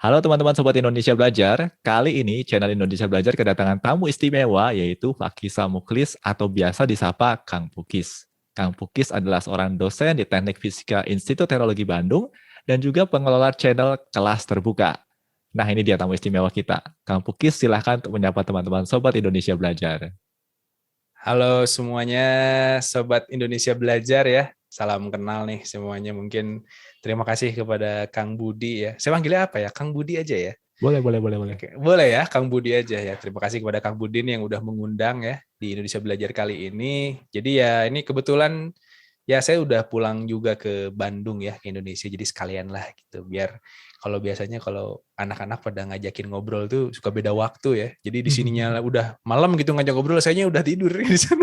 Halo teman-teman Sobat Indonesia Belajar, kali ini channel Indonesia Belajar kedatangan tamu istimewa yaitu Fakisa Muklis atau biasa disapa Kang Pukis. Kang Pukis adalah seorang dosen di Teknik Fisika Institut Teknologi Bandung dan juga pengelola channel Kelas Terbuka. Nah ini dia tamu istimewa kita. Kang Pukis silahkan untuk menyapa teman-teman Sobat Indonesia Belajar. Halo semuanya, Sobat Indonesia Belajar ya. Salam kenal nih semuanya. Mungkin terima kasih kepada Kang Budi ya. Saya panggilnya apa ya? Kang Budi aja ya. Boleh. Oke, boleh ya, Kang Budi aja ya. Terima kasih kepada Kang Budi nih yang udah mengundang ya di Indonesia Belajar kali ini. Jadi ya ini kebetulan ya saya udah pulang juga ke Bandung ya, ke Indonesia. Jadi sekalian lah gitu. Biar kalau biasanya kalau anak-anak pada ngajakin ngobrol tuh suka beda waktu ya. Jadi di sininya udah malam gitu ngajak ngobrol, sayanya udah tidur di sana.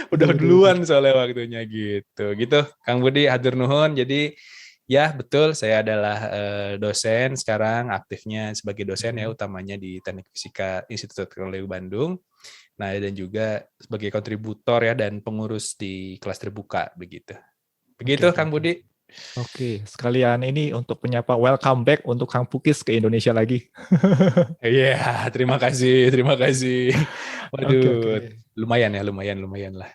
Udah duluan soalnya waktunya gitu. Gitu, Kang Budi, hatur nuhun. Jadi ya betul, saya adalah dosen sekarang, aktifnya sebagai dosen ya, utamanya di Teknik Fisika Institut Teknologi Bandung. Nah, dan juga sebagai kontributor ya dan pengurus di kelas terbuka begitu. Begitu Kang Budi. Oke, sekalian ini untuk menyapa welcome back untuk Kang Pukis ke Indonesia lagi. Iya, terima kasih, terima kasih. Waduh, Oke. lumayan lah.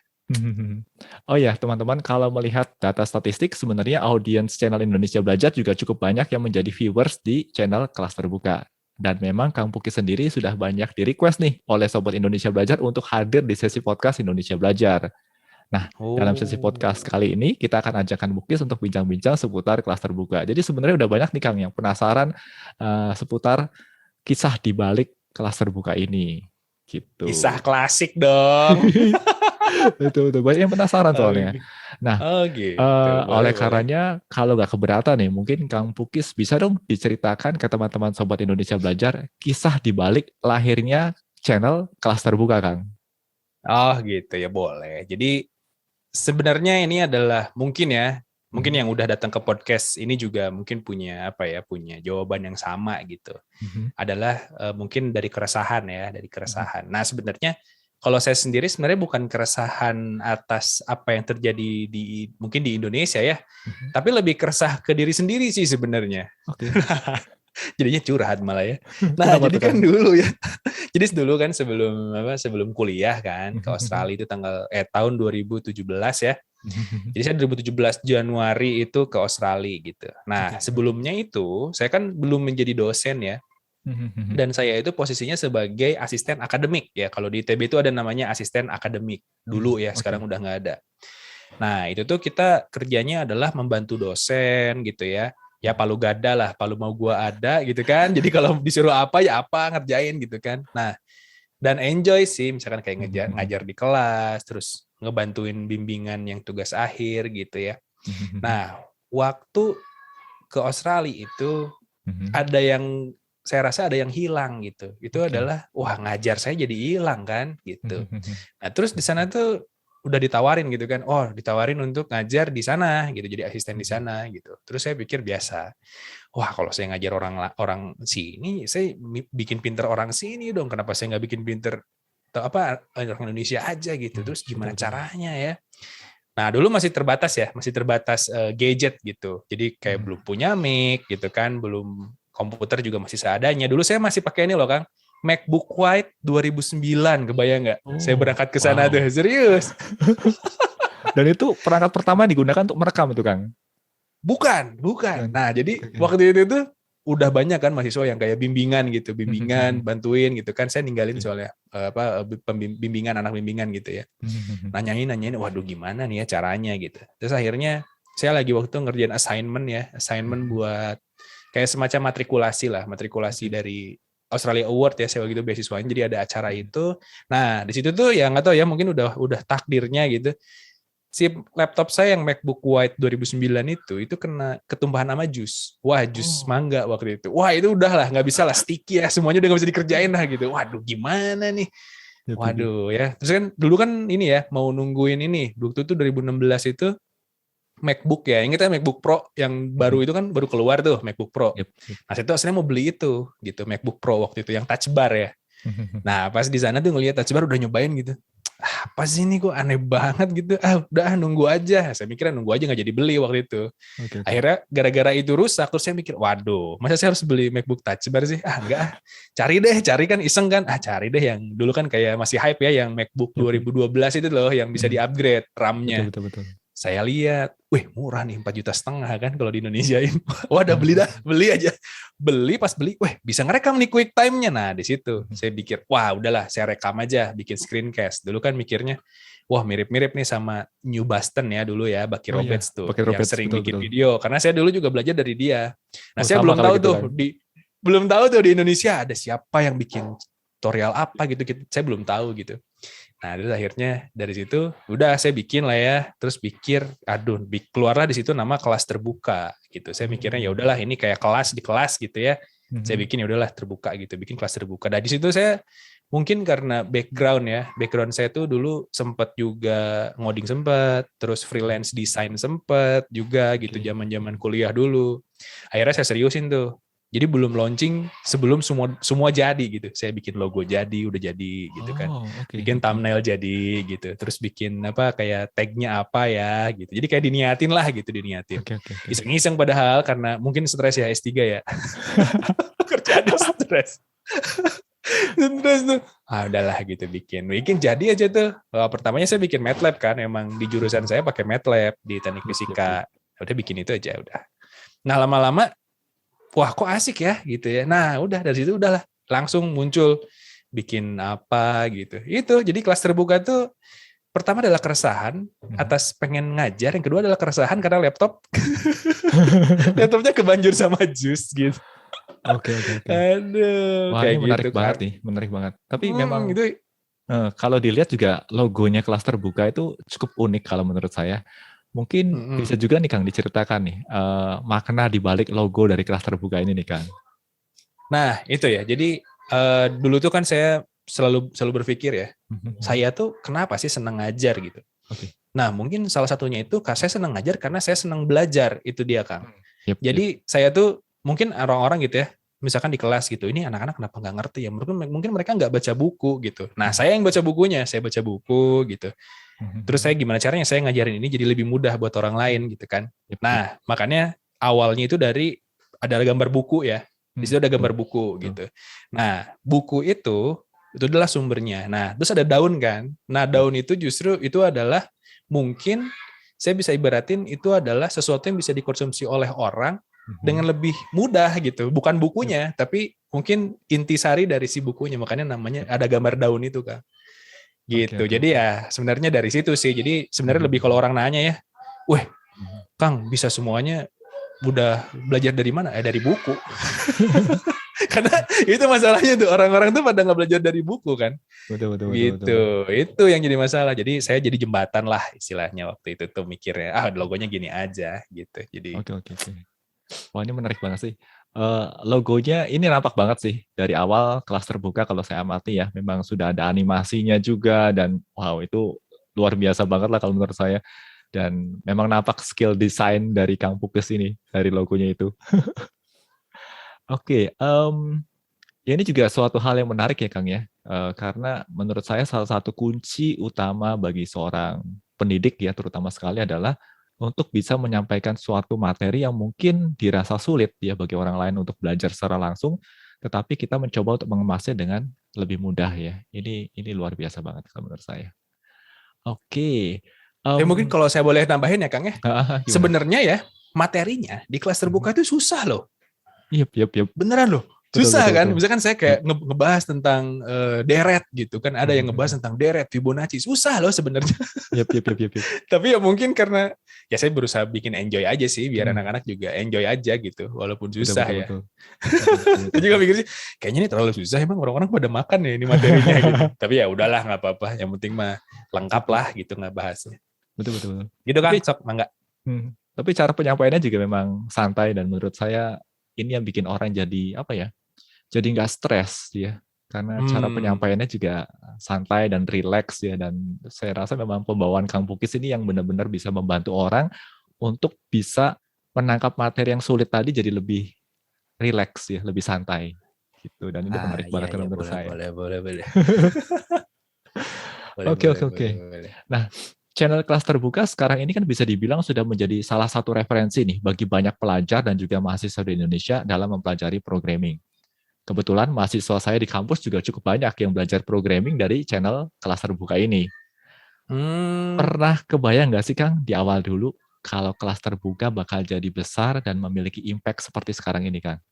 Oh ya, teman-teman, kalau melihat data statistik, sebenarnya audiens channel Indonesia Belajar juga cukup banyak yang menjadi viewers di channel Kelas Terbuka. Dan memang Kang Pukis sendiri sudah banyak di-request nih oleh Sobat Indonesia Belajar untuk hadir di sesi podcast Indonesia Belajar. Nah, dalam sesi podcast Oh. kali ini, kita akan ajakkan Pukis untuk bincang-bincang seputar Kelas Terbuka. Jadi sebenarnya udah banyak nih Kang yang penasaran seputar kisah di balik Kelas Terbuka ini. Gitu. Kisah klasik dong. Betul. Banyak yang penasaran soalnya. Oke. Nah, Oh gitu, oleh boleh. karenanya kalau nggak keberatan nih, mungkin Kang Pukis bisa dong diceritakan ke teman-teman Sobat Indonesia Belajar kisah di balik lahirnya channel Kelas Terbuka, Kang. Oh gitu ya, boleh. Jadi sebenarnya ini adalah mungkin yang udah datang ke podcast ini juga mungkin punya punya jawaban yang sama gitu. Adalah mungkin dari keresahan ya, dari keresahan. Nah sebenarnya kalau saya sendiri sebenarnya bukan keresahan atas apa yang terjadi mungkin di Indonesia ya, tapi lebih keresah ke diri sendiri sih sebenarnya. Oke. Jadinya curhat malah ya. Nah, Kenapa jadi tuh, kan Kang? dulu ya. Jadi dulu kan sebelum kuliah kan ke Australia itu tahun 2017 ya. Jadi saya 2017 Januari itu ke Australia gitu. Nah, Oke. sebelumnya itu saya kan belum menjadi dosen ya. Dan saya itu posisinya sebagai asisten akademik ya. Kalau di ITB itu ada namanya asisten akademik dulu ya, sekarang Oke. udah nggak ada. Nah, itu tuh kita kerjanya adalah membantu dosen gitu ya. Ya palu gada lah, palu mau gua ada gitu kan. Jadi kalau disuruh apa ya apa ngerjain gitu kan. Nah, dan enjoy sih misalkan kayak ngajar di kelas, terus ngebantuin bimbingan yang tugas akhir gitu ya. Nah, waktu ke Australia itu ada yang saya rasa ada yang hilang gitu. Itu Oke. adalah wah ngajar saya jadi hilang kan gitu. Nah, terus di sana tuh udah ditawarin gitu kan. Oh, ditawarin untuk ngajar di sana gitu, jadi asisten di sana gitu. Terus saya pikir biasa. Wah, kalau saya ngajar orang orang sini, saya bikin pinter orang sini dong. Kenapa saya nggak bikin pinter orang Indonesia aja gitu. Terus gimana Betul. caranya ya? Nah, dulu masih terbatas ya, masih terbatas gadget gitu. Jadi kayak belum punya mic gitu kan, belum komputer juga masih seadanya. Dulu saya masih pakai ini loh, Kang. MacBook White 2009, kebayang nggak? Saya Oh, berangkat ke sana tuh, wow. serius. Dan itu perangkat pertama digunakan untuk merekam itu, Kang? Bukan, bukan. Bukan. Nah, jadi Oke. waktu itu tuh udah banyak kan mahasiswa yang kayak bimbingan gitu, bimbingan, bantuin gitu kan. Saya ninggalin Oke. soalnya bimbingan, anak bimbingan gitu ya. Nanyain, waduh gimana nih ya caranya gitu. Terus akhirnya saya lagi waktu itu ngerjain assignment buat kayak semacam matrikulasi Oke. dari Australia Award ya, saya waktu itu beasiswanya, jadi ada acara itu. Nah, di situ tuh ya nggak tahu ya, mungkin udah takdirnya gitu. Si laptop saya yang MacBook White 2009 itu kena ketumpahan sama jus. Wah, jus Oh. mangga waktu itu. Wah, itu udah lah, nggak bisa lah, sticky ya, semuanya udah nggak bisa dikerjain lah gitu. Waduh, gimana nih? Oke. Waduh ya. Terus kan dulu kan ini ya, mau nungguin ini. Waktu itu 2016 itu MacBook ya. Ingat ya MacBook Pro yang baru itu kan baru keluar tuh, MacBook Pro. Yep. Nah, saya tuh aslinya mau beli itu gitu, MacBook Pro waktu itu yang touch bar ya. Nah, pas di sana tuh ngeliat touch bar udah nyobain gitu. apa sih ini kok aneh banget gitu. Udah nunggu aja. Saya mikirnya nunggu aja nggak jadi beli waktu itu. Oke, oke. Akhirnya gara-gara itu rusak, terus saya mikir, waduh, masa saya harus beli MacBook Touch Bar sih? Enggak. Cari kan iseng kan. Cari deh yang dulu kan kayak masih hype ya, yang MacBook Yap, yap. 2012 itu loh, yang bisa di-upgrade Betul, RAM-nya. betul, betul. Saya lihat, wih murah nih 4,5 juta kan kalau di Indonesiain. Wah udah beli dah, beli aja. Pas beli, wih bisa ngerekam nih QuickTime-nya. Nah di situ saya pikir, wah udahlah saya rekam aja, bikin screencast. Dulu kan mikirnya, wah mirip-mirip nih sama New Boston ya dulu ya, Bucky Oh iya, Roberts tuh, pakai yang Roberts, sering betul, bikin betul. video. Karena saya dulu juga belajar dari dia. Nah Oh saya sama belum kalau tahu gitu tuh kan. di Indonesia ada siapa yang bikin tutorial apa gitu, saya belum tahu gitu. Nah, terus akhirnya dari situ udah saya bikin lah ya, terus pikir, aduh, keluarlah di situ nama kelas terbuka gitu. Saya mikirnya ya udahlah ini kayak kelas di kelas gitu ya. Saya bikin ya udahlah terbuka gitu, bikin kelas terbuka. Nah, di situ saya mungkin karena background saya tuh dulu sempat juga ngoding sempat, terus freelance design sempat juga gitu Oke. zaman-zaman kuliah dulu. Akhirnya saya seriusin tuh. Jadi belum launching sebelum semua jadi gitu. Saya bikin logo jadi, udah jadi gitu kan. Oh, oke, Bikin oke. thumbnail jadi gitu. Terus bikin apa kayak tag-nya apa ya gitu. Jadi kayak diniatin lah gitu, diniatin. Oke, oke, oke. Iseng-iseng padahal karena mungkin stres ya S3 ya. Kerjaannya stres. Stres tuh. Udahlah gitu bikin jadi aja tuh. Pertamanya saya bikin MATLAB kan, emang di jurusan saya pakai MATLAB di teknik Yap, yap, fisika. yap. Udah bikin itu aja udah. Nah lama-lama wah kok asik ya gitu ya. Nah udah dari situ udahlah langsung muncul bikin apa gitu. Itu jadi kelas terbuka tuh pertama adalah keresahan atas pengen ngajar, yang kedua adalah keresahan karena laptopnya kebanjur sama jus gitu. Oke, oke, oke. Aduh, Wah, kayak ini gitu menarik banget kan. nih, menarik banget. Tapi memang Itu kalau dilihat juga logonya kelas terbuka itu cukup unik kalau menurut saya. Mungkin bisa juga nih Kang diceritakan nih makna di balik logo dari kelas terbuka ini nih Kang. Nah, itu ya. Jadi dulu tuh kan saya selalu berpikir ya, saya tuh kenapa sih senang ngajar gitu. Oke. Nah, mungkin salah satunya itu saya senang ngajar karena saya senang belajar, itu dia Kang. Yep, yep. Jadi saya tuh mungkin orang-orang gitu ya, misalkan di kelas gitu, ini anak-anak kenapa nggak ngerti ya? Mungkin mereka nggak baca buku gitu. Nah, saya yang baca bukunya, saya baca buku gitu. Terus saya gimana caranya saya ngajarin ini jadi lebih mudah buat orang lain gitu kan. Yep, yep. Nah, makanya awalnya itu dari ada gambar buku ya. Di situ ada gambar buku gitu. Nah, buku itu adalah sumbernya. Nah, terus ada daun kan. Nah, daun itu justru itu adalah mungkin saya bisa ibaratin itu adalah sesuatu yang bisa dikonsumsi oleh orang dengan lebih mudah gitu. Bukan bukunya, tapi mungkin intisari dari si bukunya. Makanya namanya ada gambar daun itu kan. Gitu. Oke. Jadi ya sebenarnya dari situ sih. Jadi sebenarnya lebih kalau orang nanya ya, weh Kang bisa semuanya udah belajar dari mana? Dari buku. Karena itu masalahnya tuh orang-orang tuh pada nggak belajar dari buku kan. Betul. Gitu. Itu yang jadi masalah. Jadi saya jadi jembatan lah istilahnya waktu itu tuh mikirnya. Logonya gini aja gitu. Jadi Oke. Wah, ini menarik banget sih. Logonya ini nampak banget sih dari awal kelas terbuka kalau saya amati ya. Memang sudah ada animasinya juga dan wow itu luar biasa banget lah kalau menurut saya. Dan memang nampak skill desain dari Kang Pukis ini dari logonya itu. Oke, ya ini juga suatu hal yang menarik ya Kang ya. Karena menurut saya salah satu kunci utama bagi seorang pendidik ya terutama sekali adalah untuk bisa menyampaikan suatu materi yang mungkin dirasa sulit ya bagi orang lain untuk belajar secara langsung, tetapi kita mencoba untuk mengemasnya dengan lebih mudah ya. Ini luar biasa banget kalau menurut saya. Oke. mungkin kalau saya boleh tambahin ya Kang ya. Gimana? Sebenarnya ya materinya di kelas terbuka itu susah loh. Yep. Beneran loh. Susah kan? Misalkan saya kayak ngebahas tentang deret gitu kan. Ada yang ngebahas tentang deret, Fibonacci. Susah loh sebenarnya. Yep. Tapi ya mungkin karena ya saya berusaha bikin enjoy aja sih. Biar anak-anak juga enjoy aja gitu. Walaupun susah ya. Saya juga mikir sih, kayaknya ini terlalu susah. Emang orang-orang pada makan ya ini materinya gitu. Tapi ya udahlah nggak apa-apa. Yang penting mah lengkap lah gitu nggak bahasnya. Betul. Gitu kan? Sok, mangga. Tapi cara penyampaiannya juga memang santai dan menurut saya ini yang bikin orang jadi apa ya? Jadi nggak stres ya, karena cara penyampaiannya juga santai dan rileks ya, dan saya rasa memang pembawaan Kang Pukis ini yang benar-benar bisa membantu orang untuk bisa menangkap materi yang sulit tadi jadi lebih rileks ya, lebih santai gitu, dan ini menarik banget menurut saya. Boleh. Boleh, Oke, boleh, oke, oke. boleh, boleh. Nah, channel kelas terbuka sekarang ini kan bisa dibilang sudah menjadi salah satu referensi nih bagi banyak pelajar dan juga mahasiswa di Indonesia dalam mempelajari programming. Kebetulan mahasiswa saya di kampus juga cukup banyak yang belajar programming dari channel kelas terbuka ini. Hmm. Pernah kebayang nggak sih Kang di awal dulu kalau kelas terbuka bakal jadi besar dan memiliki impact seperti sekarang ini Kang?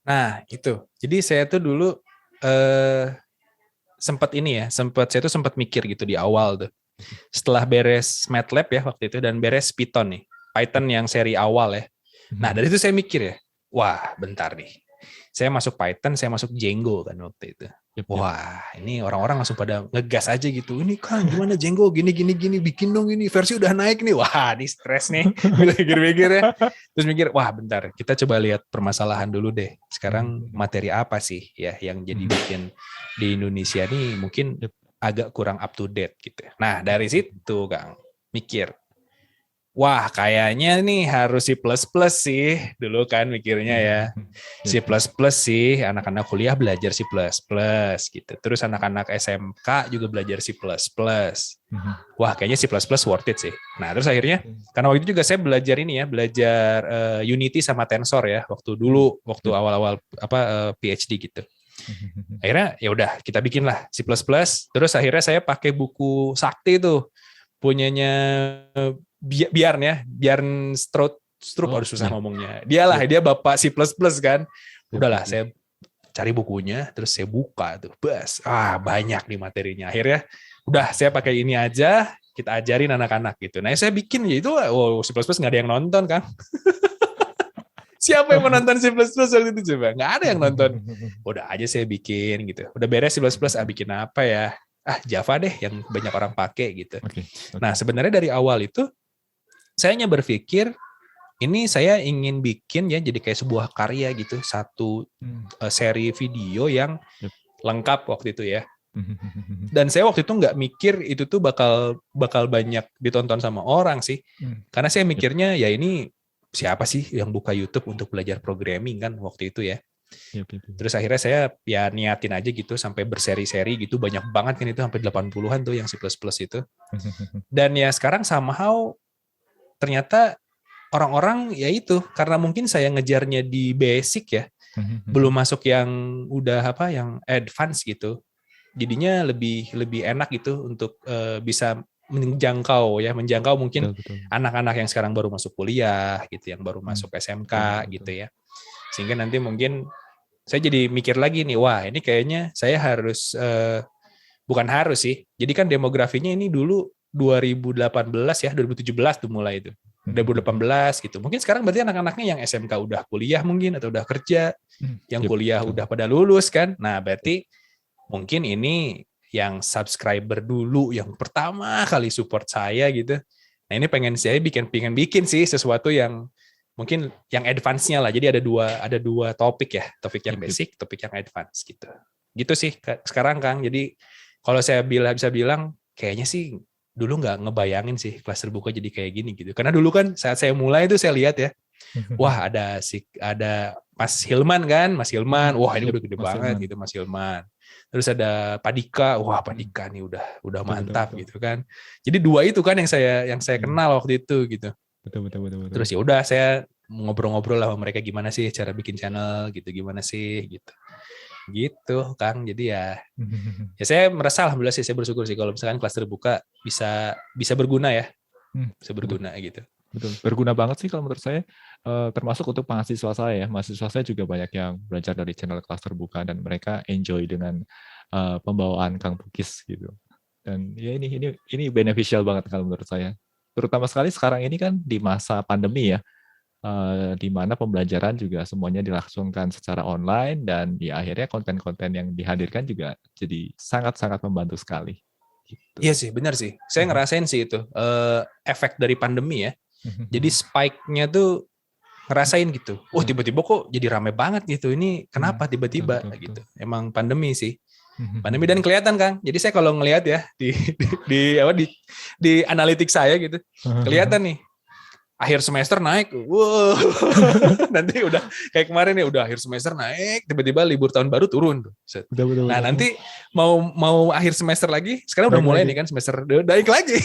Nah, itu. Jadi saya tuh dulu saya tuh sempat mikir gitu di awal tuh. Setelah beres MATLAB ya waktu itu dan beres Python nih. Python yang seri awal ya. Nah, dari itu saya mikir ya, wah, bentar nih. Saya masuk Python, saya masuk Django kan waktu itu. Yep, yep. Wah, ini orang-orang langsung pada ngegas aja gitu. Ini kan gimana Django, gini, bikin dong ini, versi udah naik nih. Wah, ini stres nih. Mikir-mikir ya. Terus mikir, wah bentar, kita coba lihat permasalahan dulu deh. Sekarang materi apa sih ya yang jadi bikin di Indonesia nih mungkin Yep. agak kurang up to date gitu. Nah, dari situ Kang, mikir, wah, kayaknya nih harus C++ sih. Dulu kan mikirnya ya. C++ sih, anak-anak kuliah belajar C++ gitu. Terus anak-anak SMK juga belajar C++. Wah, kayaknya C++ worth it sih. Nah, terus akhirnya karena waktu itu juga saya belajar ini ya, belajar Unity sama Tensor ya waktu dulu, waktu awal-awal PhD gitu. Akhirnya ya udah kita bikinlah C++. Terus akhirnya saya pakai buku Sakti tuh punyanya Bjarne Stroot, harus susah ngomongnya. Dia bapak C++ kan. Udahlah, saya cari bukunya, terus saya buka tuh, banyak nih materinya. Akhirnya, udah saya pakai ini aja, kita ajarin anak-anak gitu. Nah, saya bikin ya itu, C++ nggak ada yang nonton kan. Siapa yang menonton C++ waktu itu coba? Nggak ada yang nonton. Udah aja saya bikin gitu. Udah beres C++, bikin apa ya? Java deh yang banyak orang pakai gitu. Nah, sebenarnya dari awal itu saya hanya berpikir ini saya ingin bikin ya jadi kayak sebuah karya gitu, satu seri video yang lengkap waktu itu ya. Dan saya waktu itu nggak mikir itu tuh bakal banyak ditonton sama orang sih. Karena saya mikirnya ya ini siapa sih yang buka YouTube untuk belajar programming kan waktu itu ya. Terus akhirnya saya ya niatin aja gitu sampai berseri-seri gitu, banyak banget kan itu sampai 80-an tuh yang C++ itu. Dan ya sekarang somehow ternyata orang-orang ya itu karena mungkin saya ngejarnya di basic ya, belum masuk yang udah yang advance gitu. Jadinya lebih enak gitu untuk bisa menjangkau mungkin anak-anak yang sekarang baru masuk kuliah gitu, yang baru masuk SMK gitu ya. Sehingga nanti mungkin saya jadi mikir lagi nih, wah ini kayaknya saya harus, bukan harus sih, jadi kan demografinya ini dulu 2018 ya, 2017 tuh mulai itu. 2018 gitu. Mungkin sekarang berarti anak-anaknya yang SMK udah kuliah mungkin, atau udah kerja, yang kuliah udah pada lulus kan. Nah berarti mungkin ini yang subscriber dulu, yang pertama kali support saya gitu. Nah ini saya pengen bikin sih sesuatu yang mungkin yang advance-nya lah. Jadi ada dua topik ya, topik yang basic, topik yang advance gitu. Gitu sih sekarang Kang. Jadi kalau saya bisa bilang kayaknya sih dulu nggak ngebayangin sih kelas terbuka jadi kayak gini gitu. Karena dulu kan saat saya mulai itu saya lihat ya, wah ada Mas Hilman kan, Mas Hilman, wah ini udah gede banget gitu Mas Hilman. Terus ada Padika, wah Padika nih udah mantap gitu kan. Jadi dua itu kan yang saya kenal waktu itu gitu. Betul. Terus ya udah saya ngobrol-ngobrol lah sama mereka gimana sih cara bikin channel gitu, gimana sih gitu Kang. Jadi ya saya merasa alhamdulillah sih, saya bersyukur sih kalau misalkan kelas terbuka bisa berguna ya, bisa berguna gitu. Betul, berguna banget sih kalau menurut saya, termasuk untuk mahasiswa saya. Mahasiswa saya juga banyak yang belajar dari channel kelas terbuka dan mereka enjoy dengan pembawaan Kang Pukis gitu. Dan ya ini beneficial banget kalau menurut saya. Terutama sekali sekarang ini kan di masa pandemi ya, di mana pembelajaran juga semuanya dilangsungkan secara online dan ya akhirnya konten-konten yang dihadirkan juga jadi sangat-sangat membantu sekali. Gitu. Iya sih, benar sih. Saya ngerasain sih itu efek dari pandemi ya. Jadi spike-nya tuh ngerasain gitu. Oh tiba-tiba kok jadi rame banget gitu. Ini kenapa tiba-tiba gitu. Emang pandemi sih. Pandemi dan kelihatan Kang. Jadi saya kalau ngelihat ya di analitik saya gitu, kelihatan nih akhir semester naik, wow. Nanti udah kayak kemarin ya, udah akhir semester naik, tiba-tiba libur tahun baru turun tuh. Set. Betul, betul, Nah betul. nanti mau akhir semester lagi, sekarang udah Naik mulai lagi. nih kan semester naik lagi.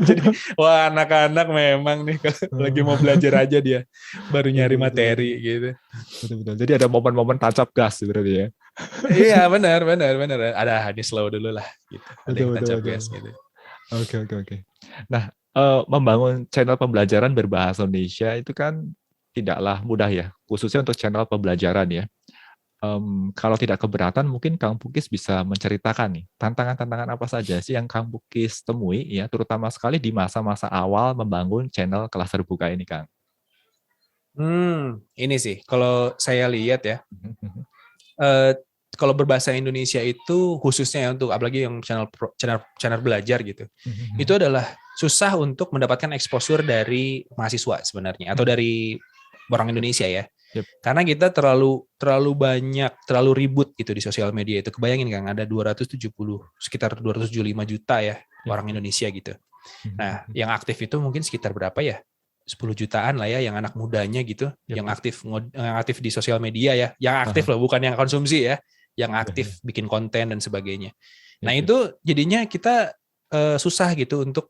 Jadi wah anak-anak memang nih kalau lagi mau belajar aja dia baru nyari Betul, betul, materi betul. gitu. Betul, betul. Jadi ada momen-momen tancap gas berarti ya. Iya benar. Ada di slow dulu lah gitu. Ada Betul, yang betul, tancap betul. gas gitu. Oke, oke, oke. Nah, membangun channel pembelajaran berbahasa Indonesia itu kan tidaklah mudah ya, khususnya untuk channel pembelajaran ya. Kalau tidak keberatan, mungkin Kang Pukis bisa menceritakan nih, tantangan-tantangan apa saja sih yang Kang Pukis temui ya, terutama sekali di masa-masa awal membangun channel kelas terbuka ini, Kang. Ini sih kalau saya lihat ya, eh, kalau berbahasa Indonesia itu khususnya ya untuk apalagi yang channel belajar gitu, itu adalah susah untuk mendapatkan exposure dari mahasiswa sebenarnya atau dari orang Indonesia ya. Yep. Karena kita terlalu banyak, terlalu ribut gitu di sosial media itu. Kebayangin Kang, ada sekitar 275 juta ya orang Indonesia gitu. Nah, yang aktif itu mungkin sekitar berapa ya? 10 jutaan lah ya yang anak mudanya gitu, yang aktif di sosial media ya, yang aktif loh, bukan yang konsumsi ya, yang aktif bikin konten dan sebagainya. Nah, itu jadinya kita susah gitu untuk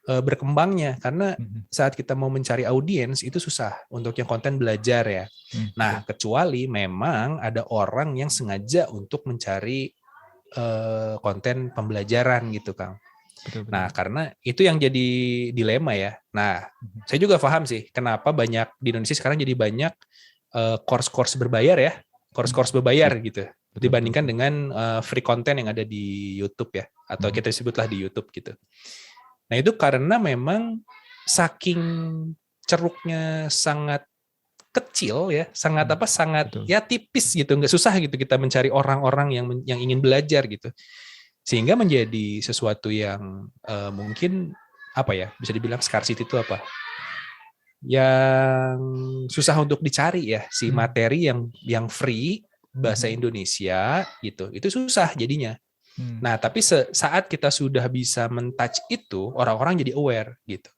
berkembangnya karena saat kita mau mencari audiens itu susah untuk yang konten belajar ya. Nah, kecuali memang ada orang yang sengaja untuk mencari konten pembelajaran gitu, Kang. Betul. Nah, karena itu yang jadi dilema ya. Nah, saya juga paham sih kenapa banyak di Indonesia sekarang jadi banyak course-course berbayar ya, course-course berbayar gitu, dibandingkan dengan free content yang ada di YouTube ya, atau kita sebutlah di YouTube gitu. Nah, itu karena memang saking ceruknya sangat kecil ya, sangat ya tipis gitu, nggak susah gitu kita mencari orang-orang yang ingin belajar gitu, sehingga menjadi sesuatu yang mungkin apa ya, bisa dibilang scarcity itu apa, yang susah untuk dicari ya, si materi yang free bahasa Indonesia gitu, itu susah jadinya. Nah, tapi saat kita sudah bisa men-touch itu, orang-orang jadi aware gitu.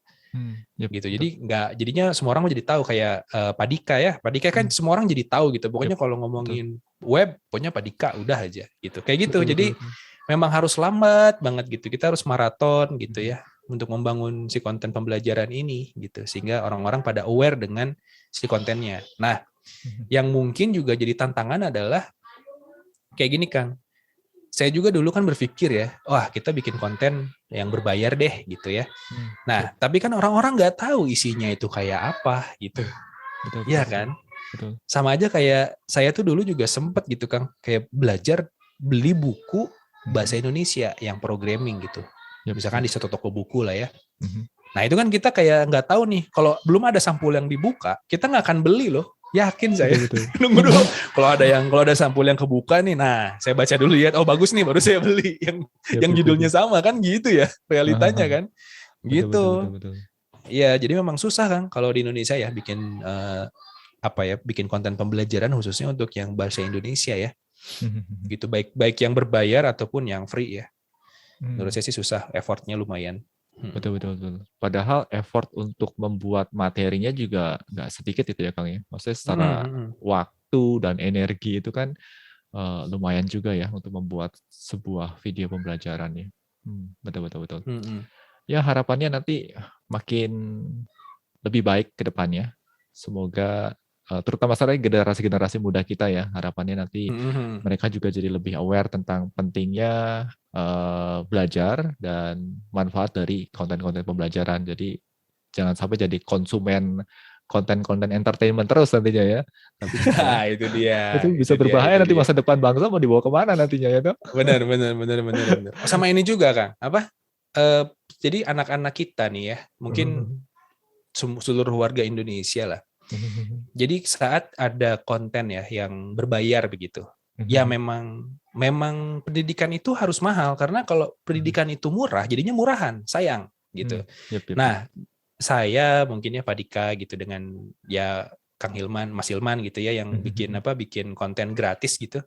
Gitu. Jadi jadinya semua orang jadi tahu kayak Pak Dika ya. Pak Dika kan semua orang jadi tahu gitu. Pokoknya kalau ngomongin web, pokoknya Pak Dika udah aja gitu. Kayak gitu. Jadi memang harus lambat banget gitu. Kita harus maraton gitu ya untuk membangun si konten pembelajaran ini gitu, sehingga orang-orang pada aware dengan si kontennya. Nah, yang mungkin juga jadi tantangan adalah kayak gini, Kang. Saya juga dulu kan berpikir ya, wah kita bikin konten yang berbayar deh gitu ya. Nah, tapi kan orang-orang nggak tahu isinya itu kayak apa gitu. Iya kan? Betul. Sama aja kayak saya tuh dulu juga sempet gitu Kang, kayak belajar beli buku bahasa Indonesia yang programming gitu. Misalkan di satu toko buku lah ya. Nah itu kan kita kayak nggak tahu nih, kalau belum ada sampul yang dibuka, kita nggak akan beli loh. Yakin saya. Nunggu dulu. Kalau ada sampul yang kebuka nih, nah saya baca dulu ya. Oh bagus nih, baru saya beli yang judulnya sama kan gitu ya realitanya kan. Gitu. Iya, jadi memang susah kan kalau di Indonesia ya bikin bikin konten pembelajaran khususnya untuk yang bahasa Indonesia ya. Gitu, baik yang berbayar ataupun yang free ya. Menurut saya sih susah, effortnya lumayan. Betul. Padahal effort untuk membuat materinya juga nggak sedikit itu ya Kang ya. Maksudnya secara waktu dan energi itu kan lumayan juga ya untuk membuat sebuah video pembelajaran ya. Betul. Ya harapannya nanti makin lebih baik ke depannya. Semoga terutama sekali generasi-generasi muda kita ya, harapannya nanti mereka juga jadi lebih aware tentang pentingnya belajar dan manfaat dari konten-konten pembelajaran. Jadi jangan sampai jadi konsumen konten-konten entertainment terus nantinya ya. Tapi itu dia. Itu bisa berbahaya nanti masa depan bangsa mau dibawa kemana nantinya ya toh? Benar. Oh, sama ini juga Kang, jadi anak-anak kita nih ya, mungkin seluruh warga Indonesia lah. Jadi saat ada konten ya yang berbayar begitu, ya memang pendidikan itu harus mahal, karena kalau pendidikan itu murah, jadinya murahan, sayang gitu. Nah, saya mungkin ya Pak Dika gitu dengan ya Kang Hilman, Mas Hilman gitu ya yang bikin konten gratis gitu.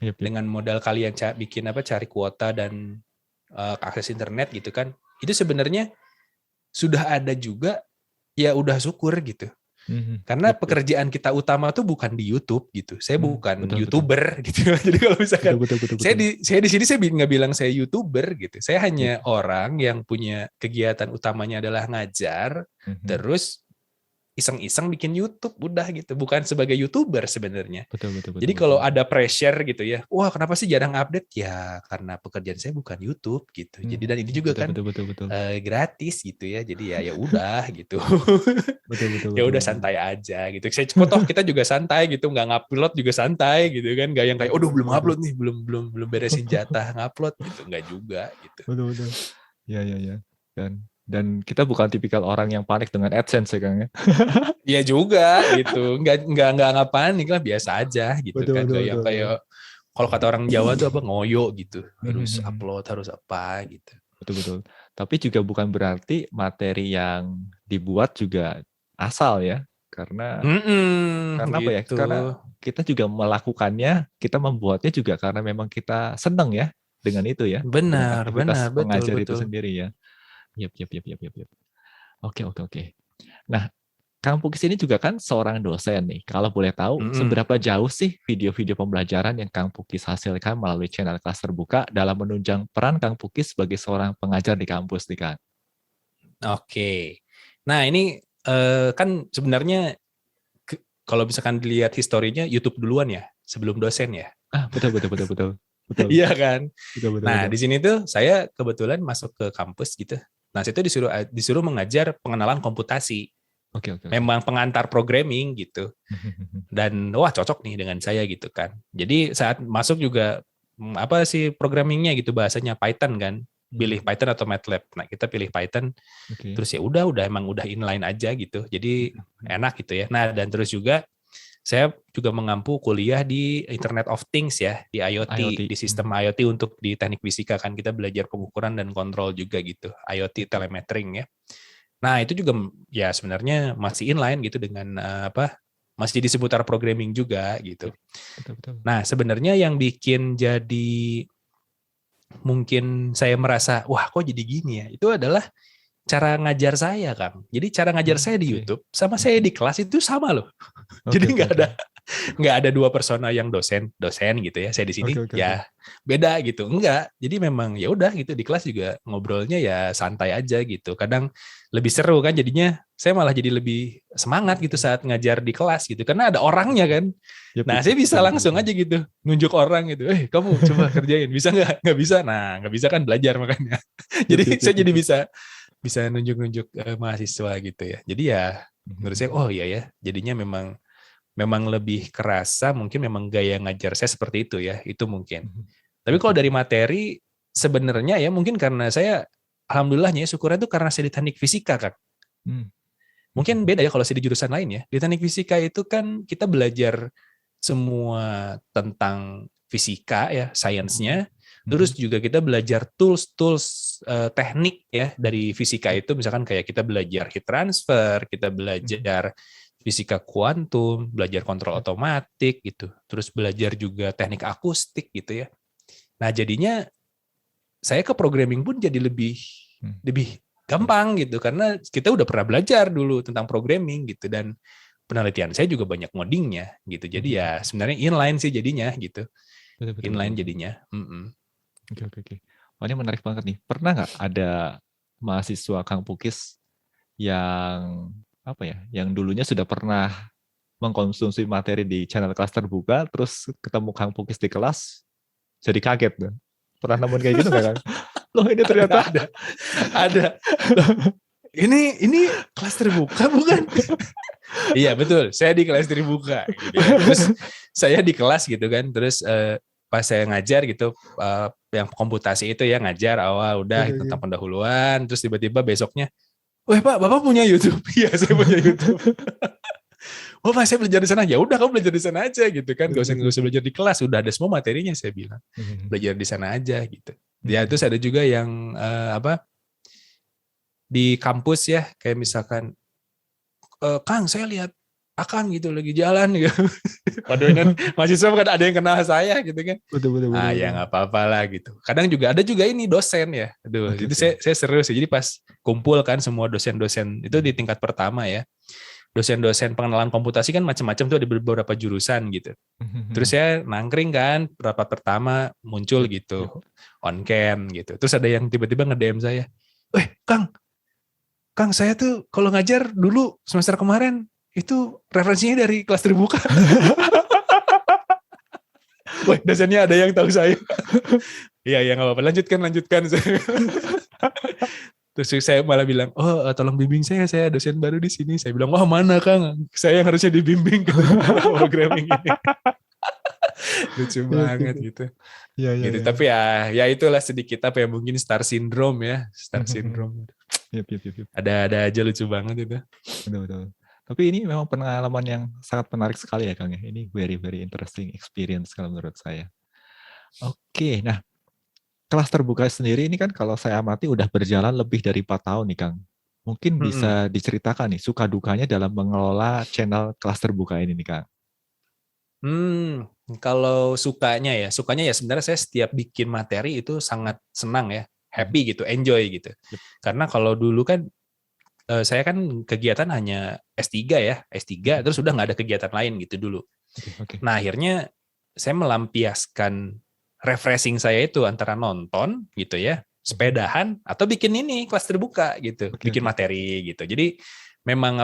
Dengan modal kalian bikin cari kuota dan akses internet gitu kan. Itu sebenarnya sudah ada juga, ya udah syukur gitu. Karena Yap, yap. pekerjaan kita utama tuh bukan di YouTube gitu. Saya bukan Betul, betul. YouTuber gitu. Jadi kalau misalkan Betul, betul, betul, saya betul. di sini saya nggak bilang saya YouTuber gitu. Saya Yap. hanya orang yang punya kegiatan utamanya adalah ngajar, terus iseng-iseng bikin YouTube, udah gitu. Bukan sebagai YouTuber sebenarnya. Betul, betul, betul, Jadi betul. kalau ada pressure gitu ya, wah kenapa sih jarang update? Ya karena pekerjaan saya bukan YouTube gitu. Jadi dan ini juga Betul, kan betul, betul, betul. gratis gitu ya. Jadi ya udah gitu. Betul, betul, Ya betul, udah betul. santai aja gitu. Saya toh kita juga santai gitu, nggak ngupload juga santai gitu kan. Nggak yang kayak, Betul, aduh belum betul, betul. upload nih, belum beresin jatah ngupload gitu. Nggak juga gitu. Betul, betul. Ya, ya, ya. Dan kita bukan tipikal orang yang panik dengan AdSense ya, Kang ya. Iya juga gitu. Nggak panik lah, biasa aja gitu Betul, kan. betul, Nggak yang betul, betul. kayak kalau kata orang Jawa tuh apa ngoyo gitu. Harus upload, harus apa gitu. Betul, betul. Tapi juga bukan berarti materi yang dibuat juga asal ya. Karena apa ya? Gitu. Karena kita juga melakukannya, kita membuatnya juga karena memang kita senang ya dengan itu ya, dengan Benar, benar, aktivitas betul, mengajar itu betul. sendiri ya. Yap, yap, yap, yap, yap, yap. Oke, oke, oke. Nah, Kang Pukis ini juga kan seorang dosen nih. Kalau boleh tahu, Mm-mm. seberapa jauh sih video-video pembelajaran yang Kang Pukis hasilkan melalui channel kelas terbuka dalam menunjang peran Kang Pukis sebagai seorang pengajar di kampus nih, Kang? Oke. Nah ini kan sebenarnya kalau misalkan dilihat historinya YouTube duluan ya, sebelum dosen ya. Ah, betul, betul, betul, betul. Betul, Iya kan? betul, betul, Nah, betul. di sini tuh saya kebetulan masuk ke kampus gitu. Nah, situ disuruh mengajar pengenalan komputasi. Oke, oke, oke. Memang pengantar programming gitu. Dan wah cocok nih dengan saya gitu kan. Jadi saat masuk juga apa sih programmingnya gitu, bahasanya Python kan. Pilih Python atau MATLAB. Nah, kita pilih Python. Oke. Terus ya udah emang udah inline aja gitu. Jadi enak gitu ya. Nah, dan terus juga saya juga mengampu kuliah di Internet of Things ya, di IoT, IoT. di sistem IoT untuk di teknik fisika kan kita belajar pengukuran dan kontrol juga gitu, IoT telemetering ya. Nah itu juga ya sebenarnya masih inline gitu dengan masih di seputar programming juga gitu. Betul, betul. Nah sebenarnya yang bikin jadi mungkin saya merasa wah kok jadi gini ya, itu adalah cara ngajar saya Kang. Jadi cara ngajar saya di Oke. YouTube sama saya di kelas itu sama loh. Oke, Jadi oke, oke. nggak ada dua persona yang dosen gitu ya. Saya di sini Oke, oke, oke. ya beda gitu. Enggak. Jadi memang ya udah gitu di kelas juga ngobrolnya ya santai aja gitu. Kadang lebih seru kan jadinya saya malah jadi lebih semangat gitu saat ngajar di kelas gitu karena ada orangnya kan. Yep, Nah, yep, saya yep. bisa Betul, betul, langsung betul. aja gitu nunjuk orang gitu. Kamu coba kerjain. Bisa nggak? Nggak bisa. Nah, nggak bisa kan belajar makanya. Yep, Jadi yep, saya yep, yep, jadi yep. bisa nunjuk-nunjuk mahasiswa gitu ya. Jadi ya menurut saya oh iya ya. Jadinya memang lebih kerasa mungkin memang gaya ngajar saya seperti itu ya, itu mungkin. Tapi Yep, kalau yep, dari yep. materi sebenarnya ya mungkin karena saya alhamdulillahnya syukurnya itu karena saya di teknik fisika kan. Hmm. Mungkin beda ya kalau saya di jurusan lain ya. Di teknik fisika itu kan kita belajar semua tentang fisika ya, sainsnya. Terus juga kita belajar tools-tools teknik ya dari fisika itu, misalkan kayak kita belajar heat transfer, kita belajar fisika kuantum, belajar kontrol otomatik gitu. Terus belajar juga teknik akustik gitu ya. Nah, jadinya saya ke programming pun jadi lebih gampang gitu karena kita udah pernah belajar dulu tentang programming gitu dan penelitian saya juga banyak ngodingnya gitu. Jadi ya sebenarnya inline sih jadinya gitu. Betul, betul, betul, Inline betul. jadinya. Oke, oke, oke. Oh, ini menarik banget nih. Pernah nggak ada mahasiswa Kang Pukis yang apa ya, yang dulunya sudah pernah mengkonsumsi materi di channel kelas terbuka, terus ketemu Kang Pukis di kelas, jadi kaget tuh. Pernah nemuin kayak gitu nggak, Kang? Loh, ini ternyata ada. Loh, ini kelas terbuka bukan? Iya betul, saya di kelas terbuka gitu ya. Terus saya di kelas gitu kan, terus pas saya ngajar gitu, yang komputasi itu ya ngajar awal udah Oke, tentang oke. pendahuluan, terus tiba-tiba besoknya, wah Pak, Bapak punya YouTube? Iya saya punya YouTube. Oh Pak, saya belajar di sana. Ya udah kamu belajar di sana aja gitu kan, Betul, nggak betul, usah betul. belajar di kelas, udah ada semua materinya saya bilang. Belajar di sana aja gitu. Ya terus ada juga yang di kampus ya, kayak misalkan Kang saya lihat Akang gitu lagi jalan gitu. Waduh, kan mahasiswa kan ada yang kenal saya gitu kan. Betul, betul, betul, Ah ya betul. nggak apa-apa lah gitu. Kadang juga ada juga ini dosen ya. Aduh, Oke, itu oke. saya seru sih. Jadi pas kumpul kan semua dosen-dosen itu di tingkat pertama ya. Dosen-dosen pengenalan komputasi kan macam-macam tuh, ada beberapa jurusan gitu. Terus saya nangkring kan rapat pertama muncul Yap, gitu yap. on cam gitu. Terus ada yang tiba-tiba nge-DM saya, Kang, Kang saya tuh kalau ngajar dulu semester kemarin itu referensinya dari kelas terbuka. Wah, dosennya ada yang tahu saya. Iya, ya nggak apa-apa. Lanjutkan. Terus saya malah bilang, oh tolong bimbing saya dosen baru di sini. Saya bilang, wah mana Kang, saya yang harusnya dibimbing kalau programming ini. Lucu Yap, yap, banget yap. gitu. Iya, iya, Gitu. iya. Tapi ya itulah sedikit apa ya, mungkin star syndrome ya, star syndrome. Yap, yap, yap, yap. Ada aja lucu banget itu. Betul, betul. Tapi ini memang pengalaman yang sangat menarik sekali ya, Kang ya. Ini very, very interesting experience kalau menurut saya. Oke, nah kelas terbuka sendiri ini kan kalau saya amati udah berjalan lebih dari 4 tahun nih, Kang. Mungkin Mm-mm. bisa diceritakan nih suka dukanya dalam mengelola channel kelas terbuka ini nih, Kang. Kalau sukanya ya sebenarnya saya setiap bikin materi itu sangat senang ya, Mhm. happy gitu, enjoy gitu. Yep. Karena kalau dulu kan saya kan kegiatan hanya S3 ya, S3 Mhm. terus udah nggak ada kegiatan lain gitu dulu. Oke, oke. Nah akhirnya saya melampiaskan refreshing saya itu antara nonton gitu ya, Mhm. sepedahan atau bikin ini kelas terbuka gitu, Oke, bikin oke. materi gitu. Jadi memang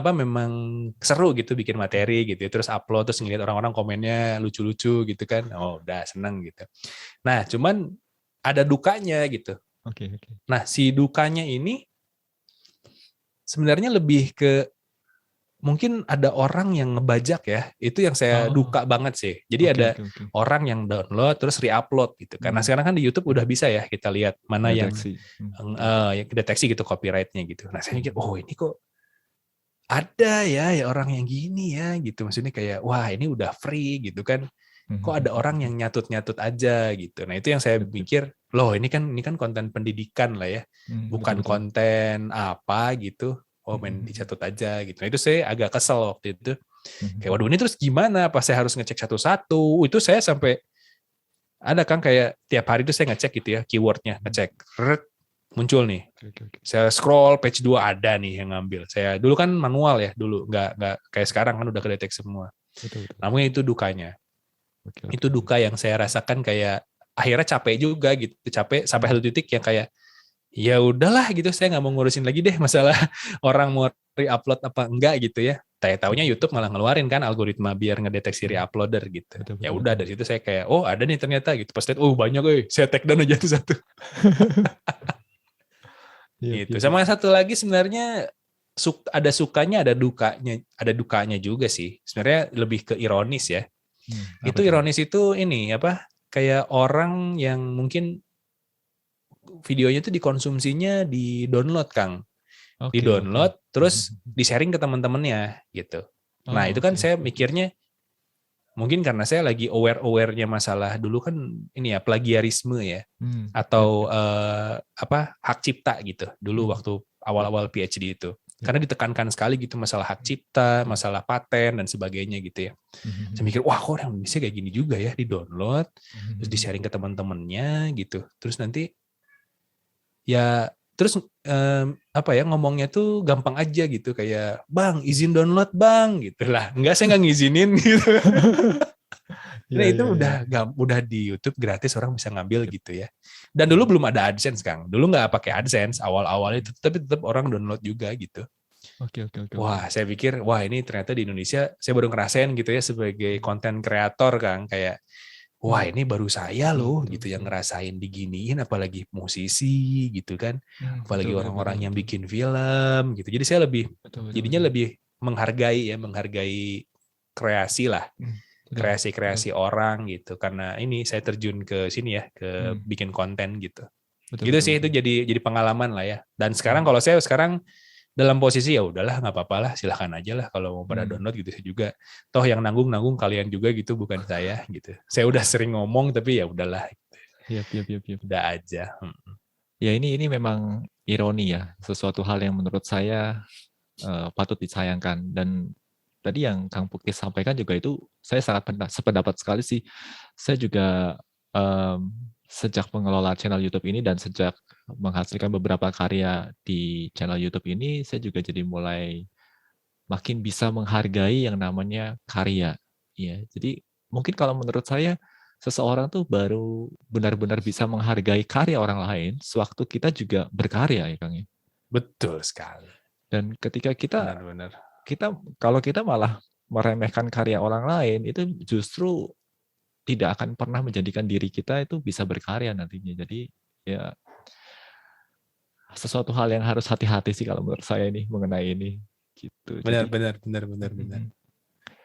seru gitu bikin Mhm. materi gitu ya. Terus upload terus ngeliat orang-orang komennya lucu-lucu gitu kan. Oh, udah seneng gitu. Nah, cuman ada dukanya gitu. Oke, oke. Nah, si dukanya ini sebenarnya lebih ke mungkin ada orang yang ngebajak ya. Itu yang saya Oh, duka banget sih. Jadi oke, ada oke, oke. orang yang download terus re-upload gitu. Karena Hmm. sekarang kan di YouTube udah bisa ya kita lihat mana Deteksi. yang deteksi gitu copyrightnya gitu. Nah, saya mikir, oh ini kok ada ya orang yang gini ya gitu. Maksudnya kayak wah ini udah free gitu kan. Kok ada orang yang nyatut-nyatut aja gitu. Nah, itu yang saya Betul, mikir, loh ini kan konten pendidikan lah ya. betul, Bukan betul. konten apa gitu. Oh, main dicatut aja gitu. Nah, itu saya agak kesel waktu itu. Kayak waduh ini terus gimana? Apa saya harus ngecek satu-satu? Itu saya sampai ada kan kayak tiap hari itu saya ngecek gitu ya keywordnya, ngecek muncul nih. Oke, oke, oke. Saya scroll page 2 ada nih yang ngambil. Saya dulu kan manual ya dulu, nggak kayak sekarang kan udah kedetek semua. Betul, betul. Namun itu dukanya. Oke, oke, Itu oke. duka yang saya rasakan kayak akhirnya capek juga gitu, capek sampai Hmm. satu titik yang kayak ya udahlah gitu saya nggak mau ngurusin lagi deh masalah orang mau re-upload apa enggak gitu ya. Taunya Oke, YouTube oke. malah ngeluarin kan algoritma biar ngedeteksi Hmm. re-uploader gitu. Betul, Ya betul, udah betul. dari situ saya kayak oh ada nih ternyata gitu. Pas lihat oh banyak saya take down aja tuh satu. Iya, Gitu. iya, iya. Sama satu lagi sebenarnya ada sukanya ada dukanya juga sih. Sebenarnya lebih ke ironis ya. Apa Itu tuh? ironis itu ini apa kayak orang yang mungkin videonya itu dikonsumsinya di download Kang, di Oke, oke. download terus di sharing ke teman-temannya gitu. Nah Oh, itu kan oke, saya oke, oke. mikirnya mungkin karena saya lagi aware-nya masalah dulu kan ini ya plagiarisme ya Yap, atau yap. apa hak cipta gitu dulu Mhm. waktu awal-awal PhD itu Yap. karena ditekankan sekali gitu masalah hak cipta, Betul. masalah paten dan sebagainya gitu ya. Saya mikir wah kok orang Indonesia kayak gini juga ya di download terus di sharing ke teman-temannya gitu terus nanti ya terus apa ya ngomongnya tuh gampang aja gitu kayak bang izin download bang gitu lah enggak saya nggak ngizinin gitu. Iya, Nah itu iya, iya. udah di YouTube gratis orang bisa ngambil Yap. gitu ya. Dan dulu belum ada AdSense Kang. Dulu nggak pakai AdSense awal-awal itu, tapi tetap orang download juga gitu. Oke, oke, oke, oke. Wah, saya pikir wah ini ternyata di Indonesia saya baru ngerasain gitu ya sebagai konten kreator Kang kayak wah ini baru saya Betul, loh betul, gitu yang betul. ngerasain diginiin apalagi musisi gitu kan. Betul, Apalagi betul, betul, orang-orang yang betul. bikin film gitu. Jadi saya lebih Betul, betul, betul. jadinya lebih menghargai kreasi lah Betul, betul. kreasi-kreasi orang gitu karena ini saya terjun ke sini ya ke Hmm. bikin konten gitu Betul, gitu betul, sih itu betul. jadi pengalaman lah ya dan sekarang Hmm. kalau saya sekarang dalam posisi ya udahlah nggak apa-apa lah silahkan aja lah kalau mau pada download gitu saya juga toh yang nanggung kalian juga gitu bukan saya gitu saya udah sering ngomong tapi ya udahlah Iya, iya, iya, iya. udah aja. Ya ini memang ironi ya, sesuatu hal yang menurut saya patut disayangkan dan tadi yang Kang Pukis sampaikan juga itu saya sangat sependapat sekali sih. Saya juga sejak mengelola channel YouTube ini dan sejak menghasilkan beberapa karya di channel YouTube ini, saya juga jadi mulai makin bisa menghargai yang namanya karya. Ya, jadi mungkin kalau menurut saya seseorang tuh baru benar-benar bisa menghargai karya orang lain sewaktu kita juga berkarya ya Kang ya. Betul sekali. Dan ketika Benar-benar. kalau kita malah meremehkan karya orang lain, itu justru tidak akan pernah menjadikan diri kita itu bisa berkarya nantinya. Jadi ya sesuatu hal yang harus hati-hati sih kalau menurut saya ini mengenai ini gitu. Benar. Jadi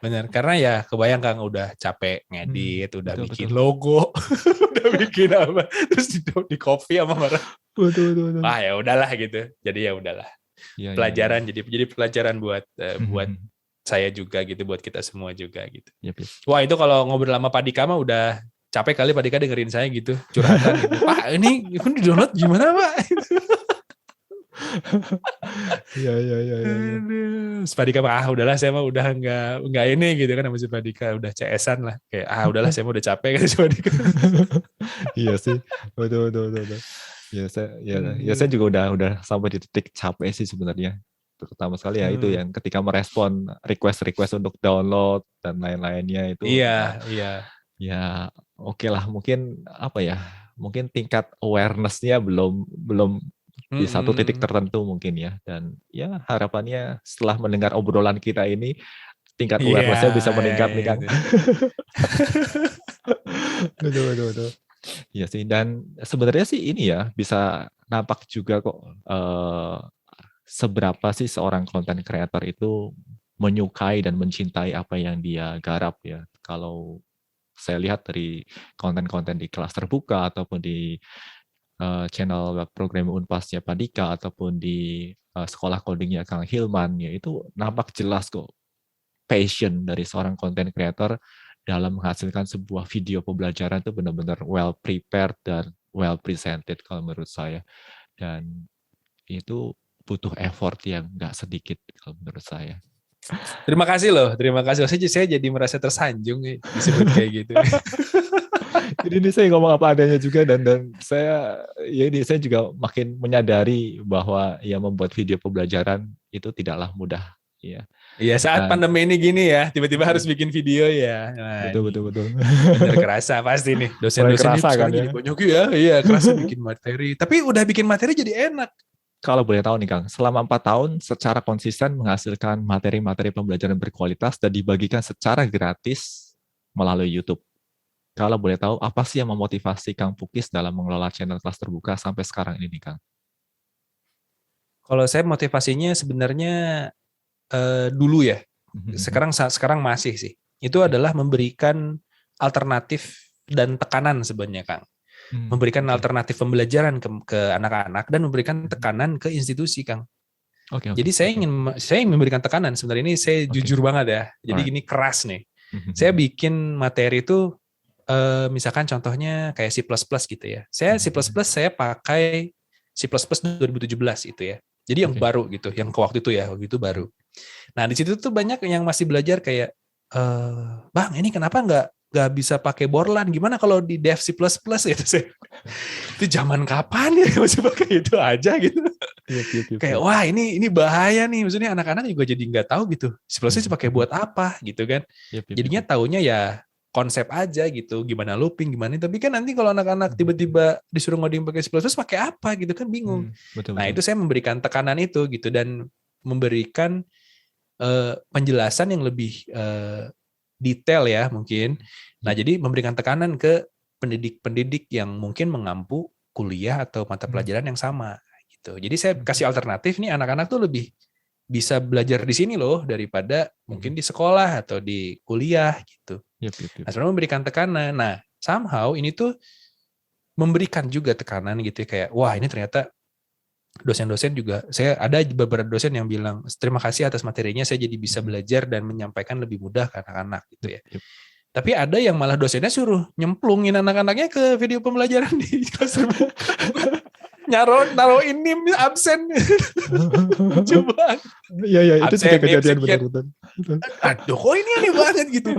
Benar, karena ya kebayang Kang udah capek ngedit, udah betul, bikin betul. logo, udah bikin apa, terus di copy sama orang. Betul. Ah ya udahlah gitu. Jadi ya udahlah. Ya, Pelajaran ya. jadi pelajaran buat saya juga gitu, buat kita semua juga gitu. Yep. Wah, itu kalau ngobrol sama Pak Dika mah udah capek kali Pak Dika dengerin saya gitu, curhatan gitu. Pak, ini di-download gimana, Pak? Iya. Terus Pak Dika mah, udahlah saya mah udah enggak ini gitu kan sama si Pak Dika, udah CS-an lah. Kayak udahlah saya mah udah capek kan si Pak Dika. Iya sih. Betul. Ya saya juga udah sampai di titik capek sih sebenarnya. Terutama sekali ya itu yang ketika merespon request untuk download dan lain-lainnya itu. Iya. Ya oke lah, mungkin apa ya? Mungkin tingkat awareness-nya belum di satu titik tertentu mungkin ya. Dan ya harapannya setelah mendengar obrolan kita ini tingkat awareness-nya bisa meningkat nih Kang. Betul. Iya sih, dan sebenarnya sih ini ya bisa nampak juga kok seberapa sih seorang content creator itu menyukai dan mencintai apa yang dia garap ya. Kalau saya lihat dari konten-konten di kelas terbuka ataupun di channel web program Unpasnya Pak Dika ataupun di sekolah codingnya Kang Hilman ya itu nampak jelas kok passion dari seorang content creator dalam menghasilkan sebuah video pembelajaran itu benar-benar well prepared dan well presented kalau menurut saya. Dan itu butuh effort yang nggak sedikit kalau menurut saya. Terima kasih loh. Saya jadi merasa tersanjung disebut kayak gitu. Jadi ini saya ngomong apa adanya juga dan saya juga makin menyadari bahwa ya membuat video pembelajaran itu tidaklah mudah ya. Iya, saat pandemi ini gini ya, tiba-tiba harus bikin video ya. Nah, betul. Bener kerasa pasti nih. Dosen-dosen kerasa kan jadi banyak ya. Iya, kerasa bikin materi. Tapi udah bikin materi jadi enak. Kalau boleh tahu nih Kang, selama 4 tahun secara konsisten menghasilkan materi-materi pembelajaran berkualitas dan dibagikan secara gratis melalui YouTube. Kalau boleh tahu, apa sih yang memotivasi Kang Pukis dalam mengelola channel kelas terbuka sampai sekarang ini nih Kang? Kalau saya motivasinya sebenarnya dulu ya, sekarang masih sih. Itu adalah memberikan alternatif dan tekanan sebenarnya Kang. Memberikan alternatif pembelajaran ke anak-anak dan memberikan tekanan ke institusi Kang. Jadi saya ingin memberikan tekanan. Sebenarnya ini saya jujur banget ya. Jadi gini keras nih. Saya bikin materi itu misalkan contohnya kayak C++ gitu ya. Saya C++ saya pakai C++ 2017 itu ya. Jadi yang baru gitu, yang ke waktu itu baru. Nah di situ tuh banyak yang masih belajar kayak, Bang ini kenapa nggak bisa pakai Borland? Gimana kalau di Dev C++ gitu sih? Itu zaman kapan ya masih pakai itu aja gitu? Kayak wah ini bahaya nih, maksudnya anak-anak juga jadi nggak tahu gitu. C++ pakai buat apa gitu kan? Jadinya taunya ya konsep aja gitu, gimana looping, gimana. Tapi kan nanti kalau anak-anak tiba-tiba disuruh ngoding pakai C++ pakai apa gitu kan bingung. Nah itu saya memberikan tekanan itu gitu dan memberikan penjelasan yang lebih detail ya mungkin. Nah jadi memberikan tekanan ke pendidik-pendidik yang mungkin mengampu kuliah atau mata pelajaran yang sama gitu. Jadi saya kasih alternatif nih anak-anak tuh lebih bisa belajar di sini loh daripada mungkin di sekolah atau di kuliah gitu. Nah, sebenarnya memberikan tekanan. Nah, somehow ini tuh memberikan juga tekanan gitu ya, kayak wah ini ternyata dosen-dosen juga, saya ada beberapa dosen yang bilang terima kasih atas materinya, saya jadi bisa belajar dan menyampaikan lebih mudah ke anak-anak gitu ya. Tapi ada yang malah dosennya suruh nyemplungin anak-anaknya ke video pembelajaran di kelas terbuka. naruhin nim absen. Coba Iya, itu juga absen nim kejadian sekian. benar-benar. Aduh, kok ini aneh banget gitu.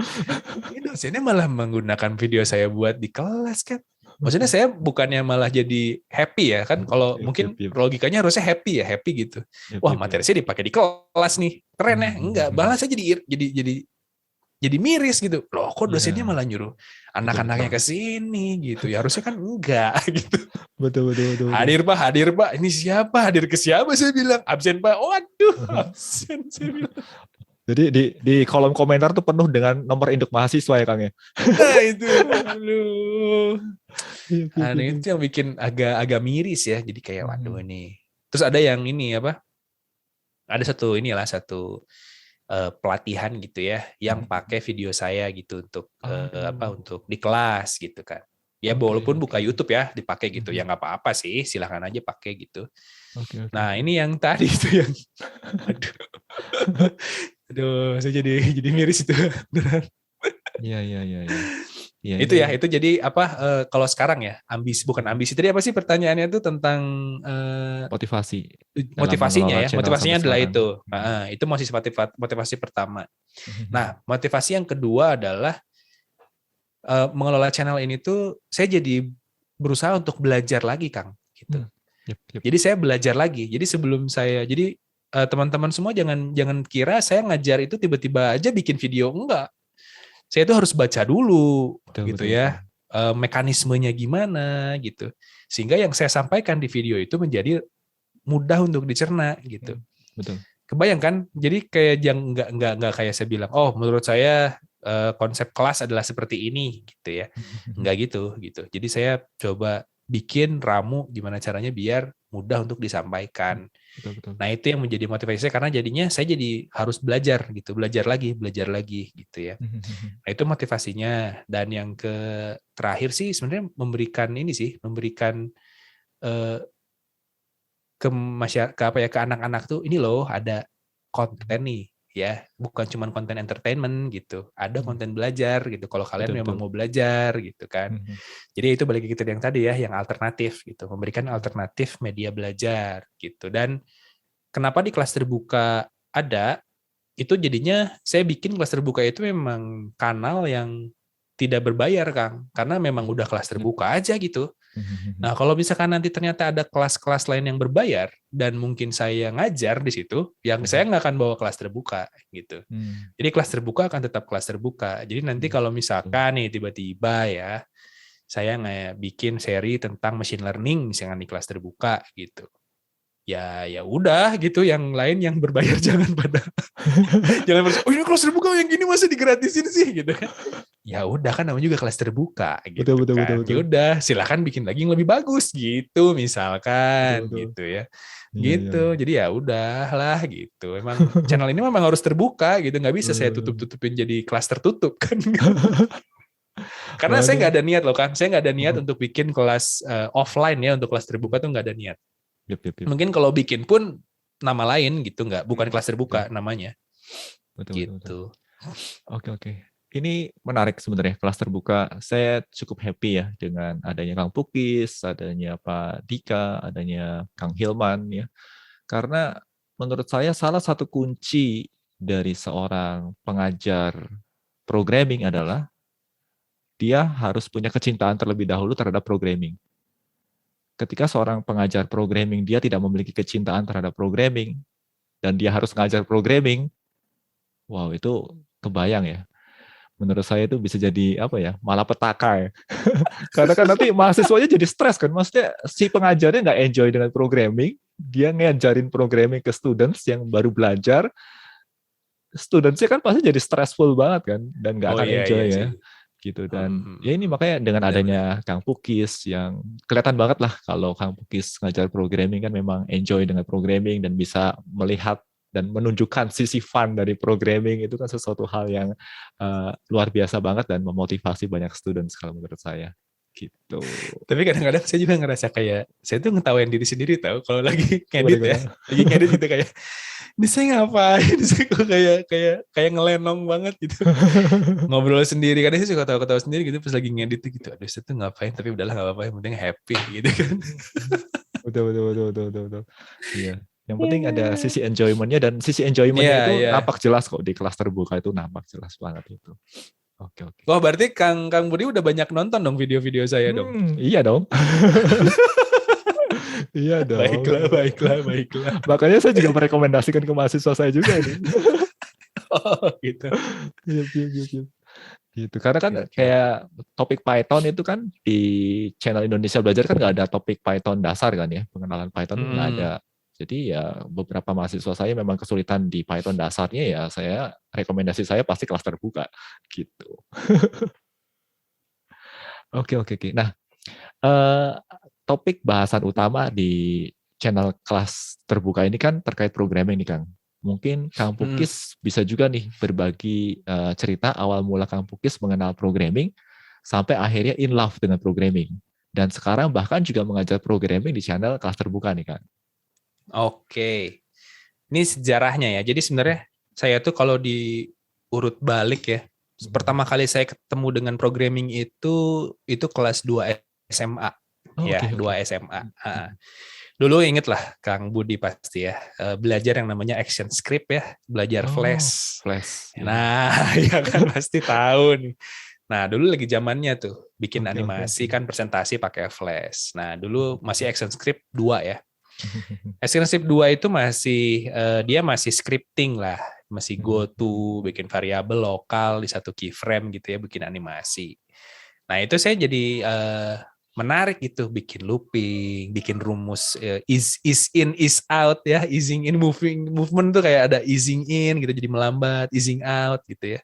Ini dosennya malah menggunakan video saya buat di kelas kan. Maksudnya saya bukannya malah jadi happy ya kan. Kalau mungkin Yep. logikanya harusnya happy gitu. Wah, materi saya dipakai di kelas nih. Keren ya. Enggak, malah saya jadi miris gitu. Loh, kok dosennya malah nyuruh anak-anaknya ke sini gitu. Ya harusnya kan enggak gitu. Betul. Hadir Pak. Ini siapa? Hadir ke siapa? Saya bilang absen Pak. Waduh, absen saya bilang. Jadi di kolom komentar tuh penuh dengan nomor induk mahasiswa ya Kang ya. Nah itu, aduh. Iya. Itu yang bikin agak miris ya. Jadi kayak waduh ini. Terus ada yang ini apa? Ada satu pelatihan gitu ya, yang pakai video saya gitu untuk untuk di kelas gitu kan. Ya walaupun buka YouTube ya dipakai gitu, ya nggak apa-apa sih, silahkan aja pakai gitu. Nah ini yang tadi itu yang, aduh, saya jadi miris itu. Iya. Itu jadi apa? Kalau sekarang ya bukan ambisi. Tadi apa sih pertanyaannya itu tentang motivasinya ya? Motivasinya adalah itu. Itu motivasi pertama. Nah, motivasi yang kedua adalah mengelola channel ini tuh saya jadi berusaha untuk belajar lagi, Kang. Gitu. Yep. Jadi saya belajar lagi. Jadi sebelum jadi teman-teman semua jangan kira saya ngajar itu tiba-tiba aja bikin video, enggak. Saya itu harus baca dulu gitu ya. Mekanismenya gimana gitu. Sehingga yang saya sampaikan di video itu menjadi mudah untuk dicerna gitu. Betul. Kebayang kan? Jadi kayak enggak kayak saya bilang, "Oh, menurut saya konsep kelas adalah seperti ini," gitu ya. Enggak gitu. Jadi saya coba bikin ramu gimana caranya biar mudah untuk disampaikan. Betul. Nah, itu yang menjadi motivasi saya karena jadinya saya jadi harus belajar belajar lagi gitu ya. Nah, itu motivasinya. Dan yang terakhir sih sebenarnya memberikan ke masyarakat ke anak-anak tuh ini loh ada konten nih ya, bukan cuma konten entertainment gitu, ada konten belajar gitu kalau kalian memang mau belajar gitu kan. Jadi itu balik ke yang tadi ya, yang alternatif gitu, memberikan alternatif media belajar gitu. Dan kenapa di kelas terbuka ada itu jadinya saya bikin kelas terbuka itu memang kanal yang tidak berbayar, Kang, karena memang udah kelas terbuka aja gitu. Nah, kalau misalkan nanti ternyata ada kelas-kelas lain yang berbayar dan mungkin saya ngajar di situ, yang saya nggak akan bawa kelas terbuka gitu. Jadi kelas terbuka akan tetap kelas terbuka. Jadi nanti kalau misalkan nih tiba-tiba ya saya nggak bikin seri tentang machine learning misalkan di kelas terbuka gitu. Ya udah gitu, yang lain yang berbayar jangan ini kelas terbuka yang gini masa digratisin sih gitu kan. Ya udah kan namanya juga kelas terbuka gitu. Betul. Ya udah silakan bikin lagi yang lebih bagus gitu misalkan gitu ya. Gitu. Jadi ya udahlah gitu. Emang channel ini memang harus terbuka gitu, nggak bisa saya tutup-tutupin jadi kelas tertutup kan. Karena saya nggak ada niat loh kan. Saya nggak ada niat untuk bikin kelas offline ya, untuk kelas terbuka tuh nggak ada niat. Mungkin kalau bikin pun nama lain gitu, bukan kelas terbuka namanya. Betul. Oke. Ini menarik sebenarnya kelas terbuka. Saya cukup happy ya dengan adanya Kang Pukis, adanya Pak Dika, adanya Kang Hilman ya. Karena menurut saya salah satu kunci dari seorang pengajar programming adalah dia harus punya kecintaan terlebih dahulu terhadap programming. Ketika seorang pengajar programming dia tidak memiliki kecintaan terhadap programming dan dia harus mengajar programming, wow itu kebayang ya. Menurut saya itu bisa jadi apa ya, malapetaka ya. Karena kan nanti mahasiswanya jadi stres kan, maksudnya si pengajarnya nggak enjoy dengan programming, dia ngajarin programming ke students yang baru belajar, studentsnya kan pasti jadi stressful banget kan, dan nggak akan enjoy ya. Gitu. Dan ya ini makanya dengan adanya Kang Pukis yang kelihatan banget lah kalau Kang Pukis ngajar programming kan memang enjoy dengan programming dan bisa melihat dan menunjukkan sisi fun dari programming, itu kan sesuatu hal yang luar biasa banget dan memotivasi banyak students kalau menurut saya gitu. Tapi kadang-kadang saya juga ngerasa kayak saya tuh ngetawain diri sendiri tahu kalau lagi ngedit ya, lagi ngedit gitu kayak ini saya ngapain sih, kok kayak ngelenong banget gitu. Ngobrol sendiri, kadang saya suka ketawa-ketawa sendiri gitu pas lagi ngedit gitu. Aduh, saya tuh ngapain, tapi udahlah nggak apa-apa, yang penting happy gitu kan. Betul. Iya. Yang penting ada sisi enjoyment-nya, dan sisi enjoyment-nya Iya, itu iya. nampak jelas kok di kelas terbuka, itu nampak jelas banget itu. Oke. Wah, berarti Kang Kang Budi udah banyak nonton dong video-video saya dong. Iya dong. Iya dong. Baiklah. Makanya saya juga merekomendasikan ke mahasiswa saya juga ini. Oh, gitu. Iya. Gitu. Karena kan Oke. kayak topik Python itu kan di channel Indonesia Belajar kan nggak ada topik Python dasar kan ya. Pengenalan Python tuh nggak ada. Hmm. Jadi ya beberapa mahasiswa saya memang kesulitan di Python dasarnya, ya rekomendasi saya pasti kelas terbuka gitu. Oke. Nah, eh, topik bahasan utama di channel kelas terbuka ini kan terkait programming nih Kang. Mungkin Kang Hmm. Pukis bisa juga nih berbagi cerita awal mula Kang Pukis mengenal programming sampai akhirnya in love dengan programming. Dan sekarang bahkan juga mengajar programming di channel kelas terbuka nih Kang. Oke. Ini sejarahnya ya. Jadi sebenarnya saya tuh kalau diurut balik ya, pertama kali saya ketemu dengan programming itu kelas 2 SMA. Oh, Ya, oke. 2 SMA. Dulu inget lah Kang Budi pasti ya, belajar yang namanya Action Script ya, belajar Oh, Flash. Flash. Nah, ya kan pasti tahu nih. Nah, dulu lagi zamannya tuh bikin Oke. animasi kan presentasi pakai Flash. Nah, dulu masih Action Script 2 ya. Action Script 2 itu masih dia masih scripting lah, masih go to, bikin variabel lokal di satu keyframe gitu ya, bikin animasi. Nah, itu saya jadi menarik gitu, bikin looping, bikin rumus is in is out ya, easing in movement tuh kayak ada easing in gitu jadi melambat, easing out gitu ya.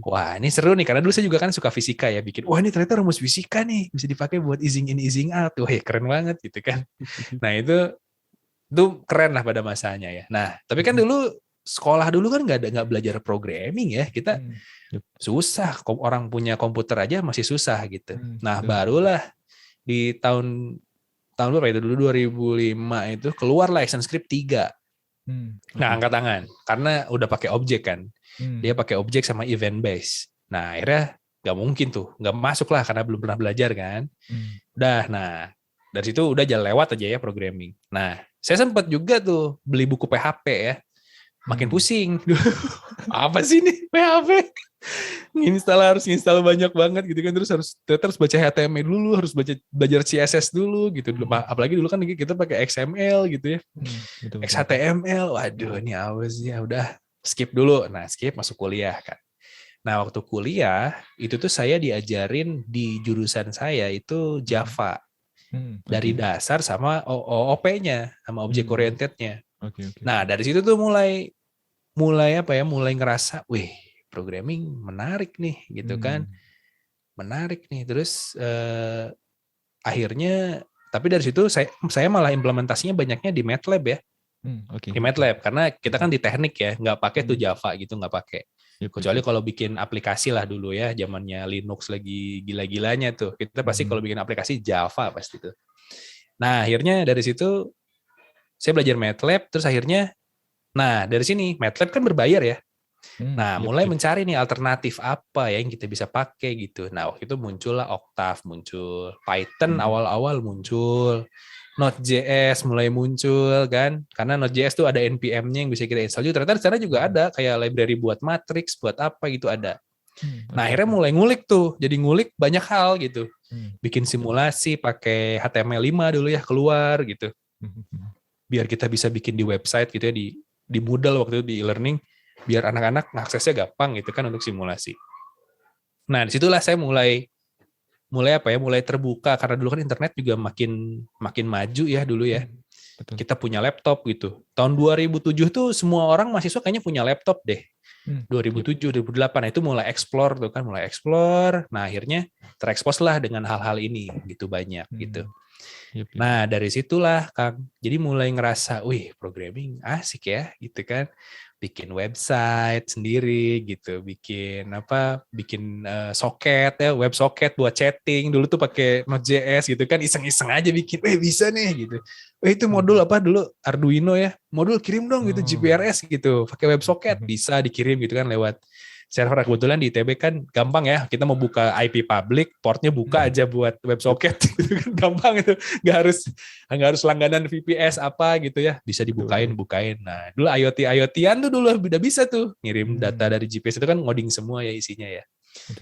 Wah, ini seru nih karena dulu saya juga kan suka fisika ya, bikin wah ini ternyata rumus fisika nih bisa dipakai buat easing in easing out. Wah, ya keren banget gitu kan. Nah, itu keren lah pada masanya ya. Nah, tapi kan dulu sekolah dulu kan nggak belajar programming ya, kita susah. Orang punya komputer aja masih susah gitu. Nah, barulah di tahun berapa itu dulu 2005 itu keluarlah ActionScript 3. Nah, angkat tangan karena udah pakai objek kan. Dia pakai objek sama event base. Nah, akhirnya nggak mungkin tuh, nggak masuk lah karena belum pernah belajar kan. Udah, nah dari situ udah jalan lewat aja ya programming. Nah, saya sempat juga tuh beli buku PHP ya. Makin pusing. Apa sih ini PHP? Harus install banyak banget gitu kan, terus baca HTML dulu, harus belajar CSS dulu gitu. Apalagi dulu kan kita pakai XML gitu ya. XHTML. Waduh, ini apa sih? Ya udah skip dulu. Nah, skip masuk kuliah kan. Nah, waktu kuliah itu tuh saya diajarin di jurusan saya itu Java. Dari dasar sama OOP-nya, sama object oriented-nya. Nah, dari situ tuh mulai ngerasa, wih, programming menarik nih gitu kan. Menarik nih. Terus akhirnya tapi dari situ saya malah implementasinya banyaknya di MATLAB ya. Di MATLAB karena kita kan di teknik ya, nggak pakai tuh Java gitu, nggak pakai. Kecuali kalau bikin aplikasi lah dulu ya, zamannya Linux lagi gila-gilanya tuh. Kita pasti kalau bikin aplikasi Java pasti tuh. Nah, akhirnya dari situ saya belajar MATLAB, terus akhirnya, nah dari sini MATLAB kan berbayar ya. Nah, mulai mencari nih alternatif apa ya yang kita bisa pakai gitu. Nah, waktu itu muncullah Octave, muncul Python awal-awal muncul, Node.js mulai muncul kan. Karena Node.js tuh ada npm-nya yang bisa kita install juga. Ternyata di sana juga ada kayak library buat matrix, buat apa gitu ada. Nah, akhirnya mulai ngulik tuh. Jadi ngulik banyak hal gitu. Bikin simulasi pakai HTML5 dulu ya, keluar gitu. Biar kita bisa bikin di website gitu ya, di Moodle waktu itu di e-learning, biar anak-anak aksesnya gampang gitu kan untuk simulasi. Nah, disitulah saya mulai terbuka karena dulu kan internet juga makin maju ya dulu ya. Kita punya laptop gitu. Tahun 2007 tuh semua orang mahasiswa kayaknya punya laptop deh. 2007, 2008 itu mulai explore tuh kan, Nah, akhirnya terekspos lah dengan hal-hal ini gitu banyak gitu. Nah, dari situlah Kang, jadi mulai ngerasa, wih, programming asik ya gitu kan. Bikin website sendiri gitu, bikin soket ya, web soket buat chatting. Dulu tuh pakai Node.js gitu kan, iseng-iseng aja bikin, bisa nih gitu. Itu modul apa dulu, Arduino ya, modul kirim dong gitu, GPRS gitu, pakai web soket bisa dikirim gitu kan lewat server kebetulan di ITB kan gampang ya, kita mau buka IP public, portnya buka aja buat WebSocket, gitu kan gampang itu, nggak harus langganan VPS apa gitu ya, bisa dibukain, bukain. Nah dulu IoT-IoT-an tuh dulu udah bisa tuh ngirim data dari GPS itu kan ngoding semua ya isinya ya.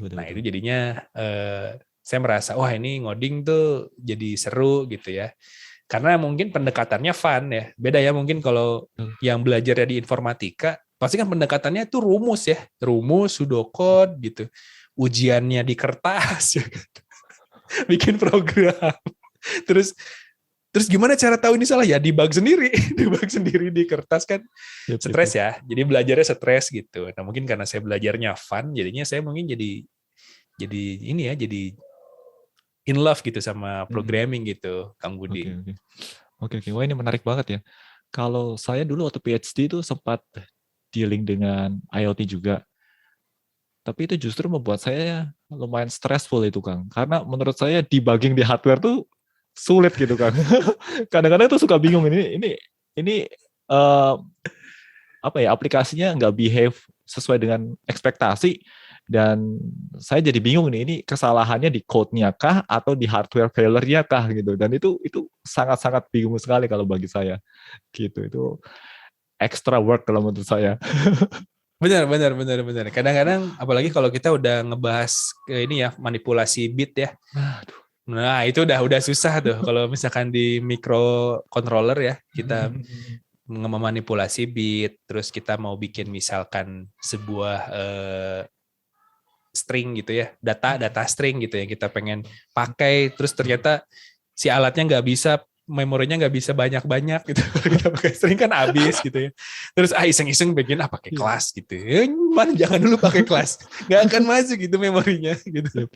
Nah itu jadinya saya merasa wah ini ngoding tuh jadi seru gitu ya. Karena mungkin pendekatannya fun ya. Beda ya mungkin kalau yang belajarnya di informatika, pasti kan pendekatannya itu rumus ya. Rumus, pseudocode gitu. Ujiannya di kertas ya. Bikin program. Terus gimana cara tahu ini salah ya? Debug sendiri. Debug sendiri di kertas kan stres ya. Jadi belajarnya stres gitu. Nah mungkin karena saya belajarnya fun, jadinya saya mungkin jadi ini ya, jadi in love gitu sama programming gitu, Kang Budi. Oke. Wah ini menarik banget ya. Kalau saya dulu waktu PhD itu sempat dealing dengan IoT juga. Tapi itu justru membuat saya lumayan stressful itu, Kang. Karena menurut saya debugging di hardware tuh sulit gitu, Kang. Kadang-kadang tuh suka bingung ini aplikasinya nggak behave sesuai dengan ekspektasi. Dan saya jadi bingung nih, ini kesalahannya di code-nya kah atau di hardware failure-nya kah gitu. Dan itu sangat-sangat bingung sekali kalau bagi saya. Gitu. Itu extra work kalau menurut saya. Benar. Kadang-kadang apalagi kalau kita udah ngebahas ini ya, manipulasi bit ya. Nah, itu udah susah tuh kalau misalkan di microcontroller ya, kita memanipulasi bit, terus kita mau bikin misalkan sebuah string gitu ya, data string gitu yang kita pengen pakai, terus ternyata si alatnya nggak bisa, memorinya nggak bisa banyak-banyak gitu. Kita pakai string kan habis gitu ya. Terus iseng-iseng bikin pakai kelas gitu. Man, jangan dulu pakai kelas, nggak akan masuk gitu memorinya gitu.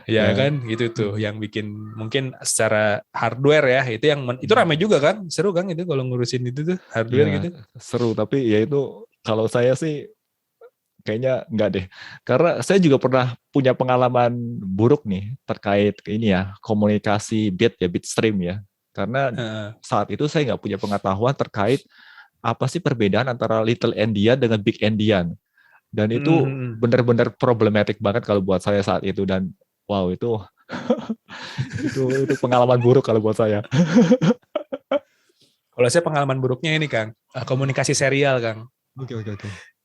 Ya kan, gitu tuh yang bikin mungkin secara hardware ya, itu ramai juga kan, seru kan itu kalau ngurusin itu tuh hardware gitu. Seru, tapi ya itu kalau saya sih kayaknya enggak deh. Karena saya juga pernah punya pengalaman buruk nih terkait ini ya, komunikasi bit stream ya. Karena saat itu saya nggak punya pengetahuan terkait apa sih perbedaan antara little endian dengan big endian. Dan itu benar-benar problematik banget kalau buat saya saat itu. Dan wow, itu itu pengalaman buruk kalau buat saya. Kalau saya pengalaman buruknya ini, Kang, komunikasi serial, Kang. Oke.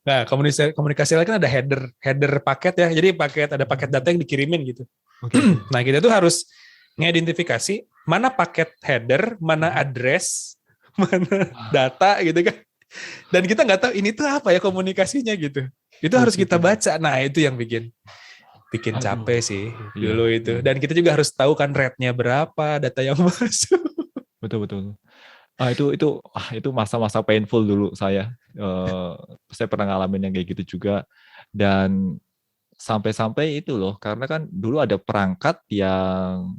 Nah, komunikasi serial kan ada header paket ya. Jadi ada paket data yang dikirimin gitu. Nah, kita tuh harus ngidentifikasi mana paket header, mana address, mana data gitu kan. Dan kita nggak tahu ini tuh apa ya komunikasinya gitu. Itu harus kita baca. Nah, itu yang bikin capek sih dulu itu. Dan kita juga harus tahu kan rate-nya berapa, data yang masuk. Betul. Itu masa-masa painful dulu saya. Saya pernah ngalamin yang kayak gitu juga. Dan sampai-sampai itu loh, karena kan dulu ada perangkat yang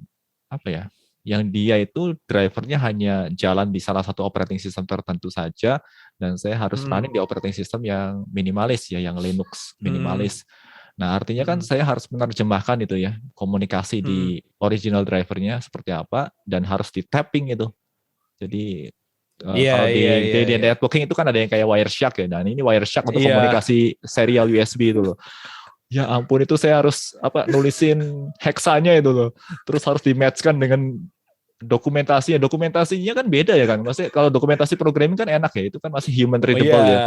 yang dia itu drivernya hanya jalan di salah satu operating system tertentu saja, dan saya harus running di operating system yang minimalis ya, yang Linux minimalis. Nah, artinya kan saya harus menerjemahkan itu ya, komunikasi di original drivernya seperti apa, dan harus di tapping itu. Jadi kalau di networking itu kan ada yang kayak Wireshark ya, dan ini Wireshark untuk komunikasi serial USB itu loh. Ya ampun, itu saya harus nulisin heksanya itu loh, terus harus di-matchkan dengan dokumentasinya kan beda ya kan. Maksudnya kalau dokumentasi programming kan enak ya, itu kan masih human readable ya.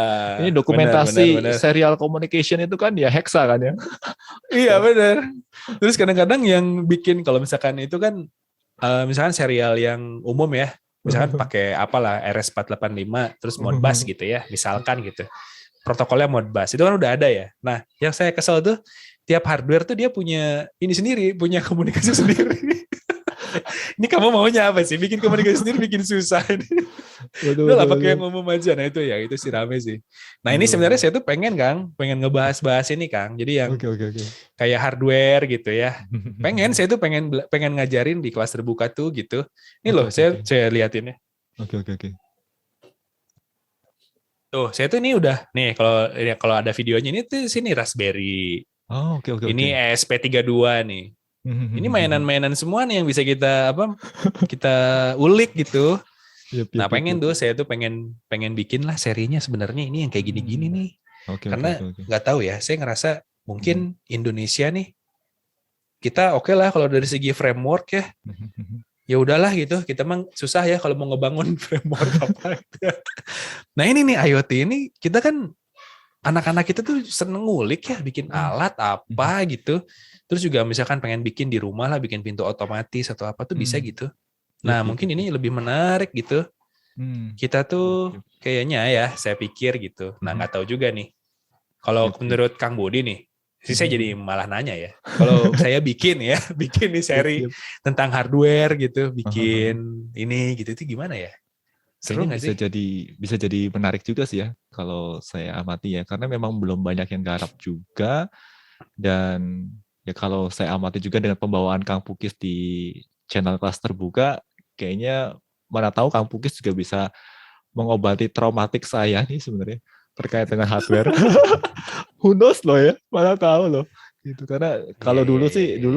Ini dokumentasi benar. Serial communication itu kan ya heksa kan ya. Iya benar. Terus kadang-kadang yang bikin kalau misalkan itu kan misalkan serial yang umum ya, misalkan pakai RS485 terus Modbus gitu ya, misalkan gitu. Protokolnya Modbus itu kan udah ada ya. Nah, yang saya kesel tuh tiap hardware tuh dia punya ini sendiri, punya komunikasi sendiri. Ini kamu maunya apa sih? Bikin komunikasi sendiri bikin susah. Udah lah pakai yang umum aja. Nah itu sih rame sih. Nah ini sebenarnya saya tuh pengen ngebahas ini Kang. Jadi yang kayak hardware gitu ya. Saya tuh pengen ngajarin di kelas terbuka tuh gitu. Ini loh saya liatin ya. Oke. Tuh saya tuh ini udah nih kalau ada videonya ini tuh sini Raspberry. Oke. Ini ESP32 nih. Ini mainan-mainan semua nih yang bisa kita ulik gitu. Nah pengen tuh saya tuh pengen bikin lah serinya sebenarnya ini yang kayak gini-gini nih. Oke, oke, Karena oke, oke. nggak tahu ya, saya ngerasa Mhm. mungkin Indonesia nih, kita oke lah kalau dari segi framework ya, ya udahlah gitu. Kita mah susah ya kalau mau ngebangun framework apa gitu ya. Nah ini nih IoT ini kita kan anak-anak kita tuh seneng ngulik ya, bikin alat apa gitu. Terus juga misalkan pengen bikin di rumah lah, bikin pintu otomatis atau apa tuh bisa gitu. Yep, Nah yep, mungkin yep, yep. ini lebih menarik gitu. Kita Yep, tuh yep. kayaknya ya, saya pikir gitu. Nah nggak tahu juga nih. Kalau Yep, yep. menurut Kang Budi nih, sih saya jadi malah nanya ya. Kalau saya bikin ya, bikin nih Yep, seri yep. tentang hardware gitu, bikin ini gitu itu gimana ya? Seru Kayaknya nggak sih? bisa jadi menarik juga sih ya kalau saya amati ya, karena memang belum banyak yang garap juga. Dan ya kalau saya amati juga dengan pembawaan Kang Pukis di channel kelas terbuka, kayaknya mana tahu Kang Pukis juga bisa mengobati traumatik saya nih sebenarnya terkait dengan hardware. Who knows loh ya, mana tahu loh. Gitu karena Iya, kalau iya, dulu iya, sih iya.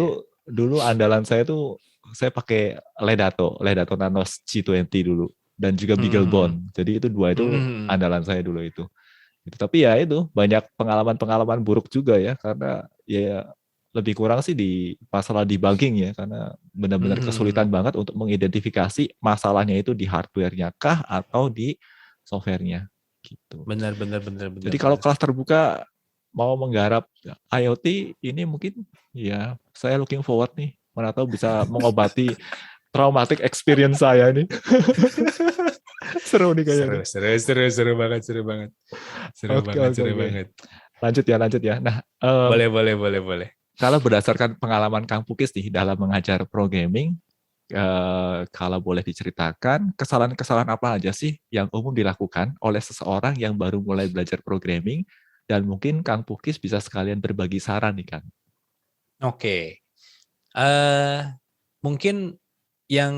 dulu andalan saya tuh saya pakai Ledato Nanos G20 dulu dan juga Mhm. BeagleBone. Jadi itu dua itu Mhm. andalan saya dulu itu. Tapi ya itu banyak pengalaman-pengalaman buruk juga ya karena ya lebih kurang sih di masalah debugging ya karena benar-benar kesulitan Mhm. banget untuk mengidentifikasi masalahnya itu di hardware-nya kah atau di software-nya gitu. Benar, benar, benar, benar, Jadi kalau benar. kelas terbuka mau menggarap IoT ini mungkin ya saya looking forward nih mana tahu bisa mengobati traumatic experience saya nih. Seru nih kayaknya Seru, nih. seru, seru, seru banget, seru banget. Seru Oke, banget, oke, seru oke. banget. Lanjut ya, lanjut ya. Nah, Boleh, boleh, boleh, boleh. kalau berdasarkan pengalaman Kang Pukis nih dalam mengajar programming, kalau boleh diceritakan, kesalahan-kesalahan apa aja sih yang umum dilakukan oleh seseorang yang baru mulai belajar programming, dan mungkin Kang Pukis bisa sekalian berbagi saran nih, Kang. Oke. eh Mungkin yang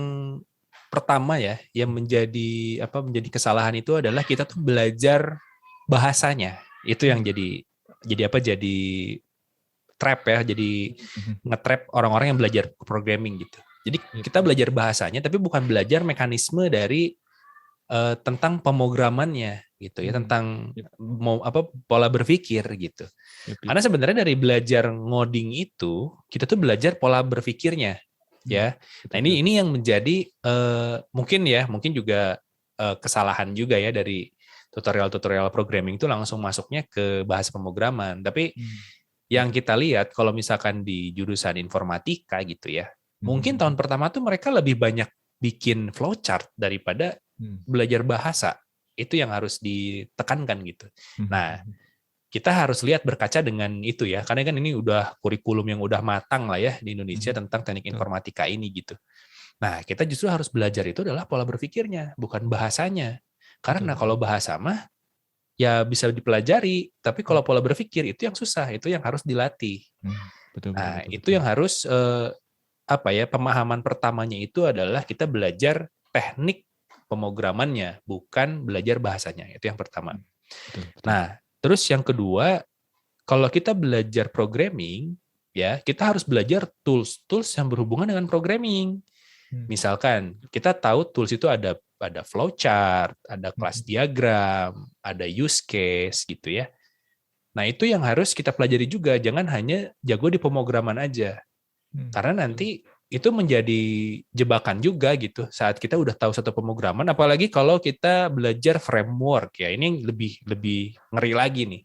pertama ya, yang menjadi kesalahan itu adalah kita tuh belajar bahasanya. Itu yang jadi trap ya, jadi nge-trap orang-orang yang belajar programming gitu. Jadi Yep, kita yep, belajar bahasanya tapi bukan belajar mekanisme dari tentang pemrogramannya gitu ya, tentang yep, mau apa pola berpikir gitu. yep, yep. Karena sebenarnya dari belajar ngoding itu kita tuh belajar pola berpikirnya ya. Nah, Betul, betul. ini yang menjadi mungkin juga kesalahan juga ya dari tutorial-tutorial programming itu langsung masuknya ke bahasa pemrograman. Tapi yang kita lihat kalau misalkan di jurusan informatika gitu ya, mungkin tahun pertama tuh mereka lebih banyak bikin flowchart daripada belajar bahasa. Itu yang harus ditekankan gitu. Nah, kita harus lihat berkaca dengan itu ya, karena kan ini udah kurikulum yang udah matang lah ya di Indonesia tentang teknik Betul. informatika ini gitu. Nah, kita justru harus belajar itu adalah pola berpikirnya, bukan bahasanya. Betul, Karena kalau betul. bahasa mah ya bisa dipelajari, tapi kalau pola berpikir itu yang susah, itu yang harus dilatih. Betul, betul, Nah, betul, itu betul. yang harus pemahaman pertamanya itu adalah kita belajar teknik pemrogramannya, bukan belajar bahasanya. Itu yang pertama. Betul, betul. Nah, terus yang kedua, kalau kita belajar programming, ya kita harus belajar tools-tools yang berhubungan dengan programming. Misalkan kita tahu tools itu ada flowchart, ada class diagram, ada use case gitu ya. Nah, itu yang harus kita pelajari juga, jangan hanya jago di pemrograman aja. Karena Betul. nanti itu menjadi jebakan juga gitu saat kita udah tahu satu pemrograman, apalagi kalau kita belajar framework ya, ini lebih lebih ngeri lagi nih.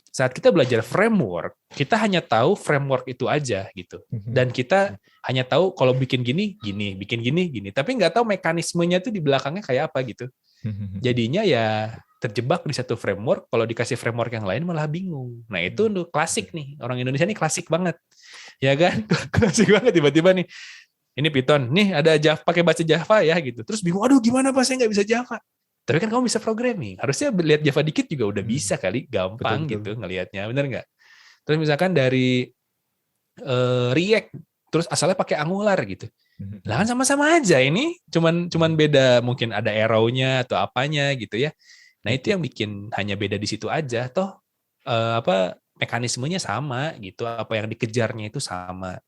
Saat kita belajar framework, kita hanya tahu framework itu aja gitu. Dan kita hanya tahu kalau bikin gini, gini, bikin gini, gini. Tapi nggak tahu mekanismenya tuh di belakangnya kayak apa gitu. Jadinya ya terjebak di satu framework, kalau dikasih framework yang lain malah bingung. Nah itu klasik nih, orang Indonesia ini klasik banget. Ya kan? Klasik banget tiba-tiba nih, ini Python, nih ada Java, pakai bahasa Java ya gitu. Terus bingung, aduh gimana Pak, saya nggak bisa Java. Tapi kan kamu bisa programming. Harusnya lihat Java dikit juga udah bisa kali, Betul, gampang betul. gitu ngelihatnya, bener nggak? Terus misalkan dari React, terus asalnya pakai Angular gitu. Lah kan sama-sama aja ini, cuman beda mungkin ada arrow-nya atau apanya gitu ya. Nah, Yep, itu yep. yang bikin hanya beda di situ aja toh mekanismenya sama gitu, apa yang dikejarnya itu sama.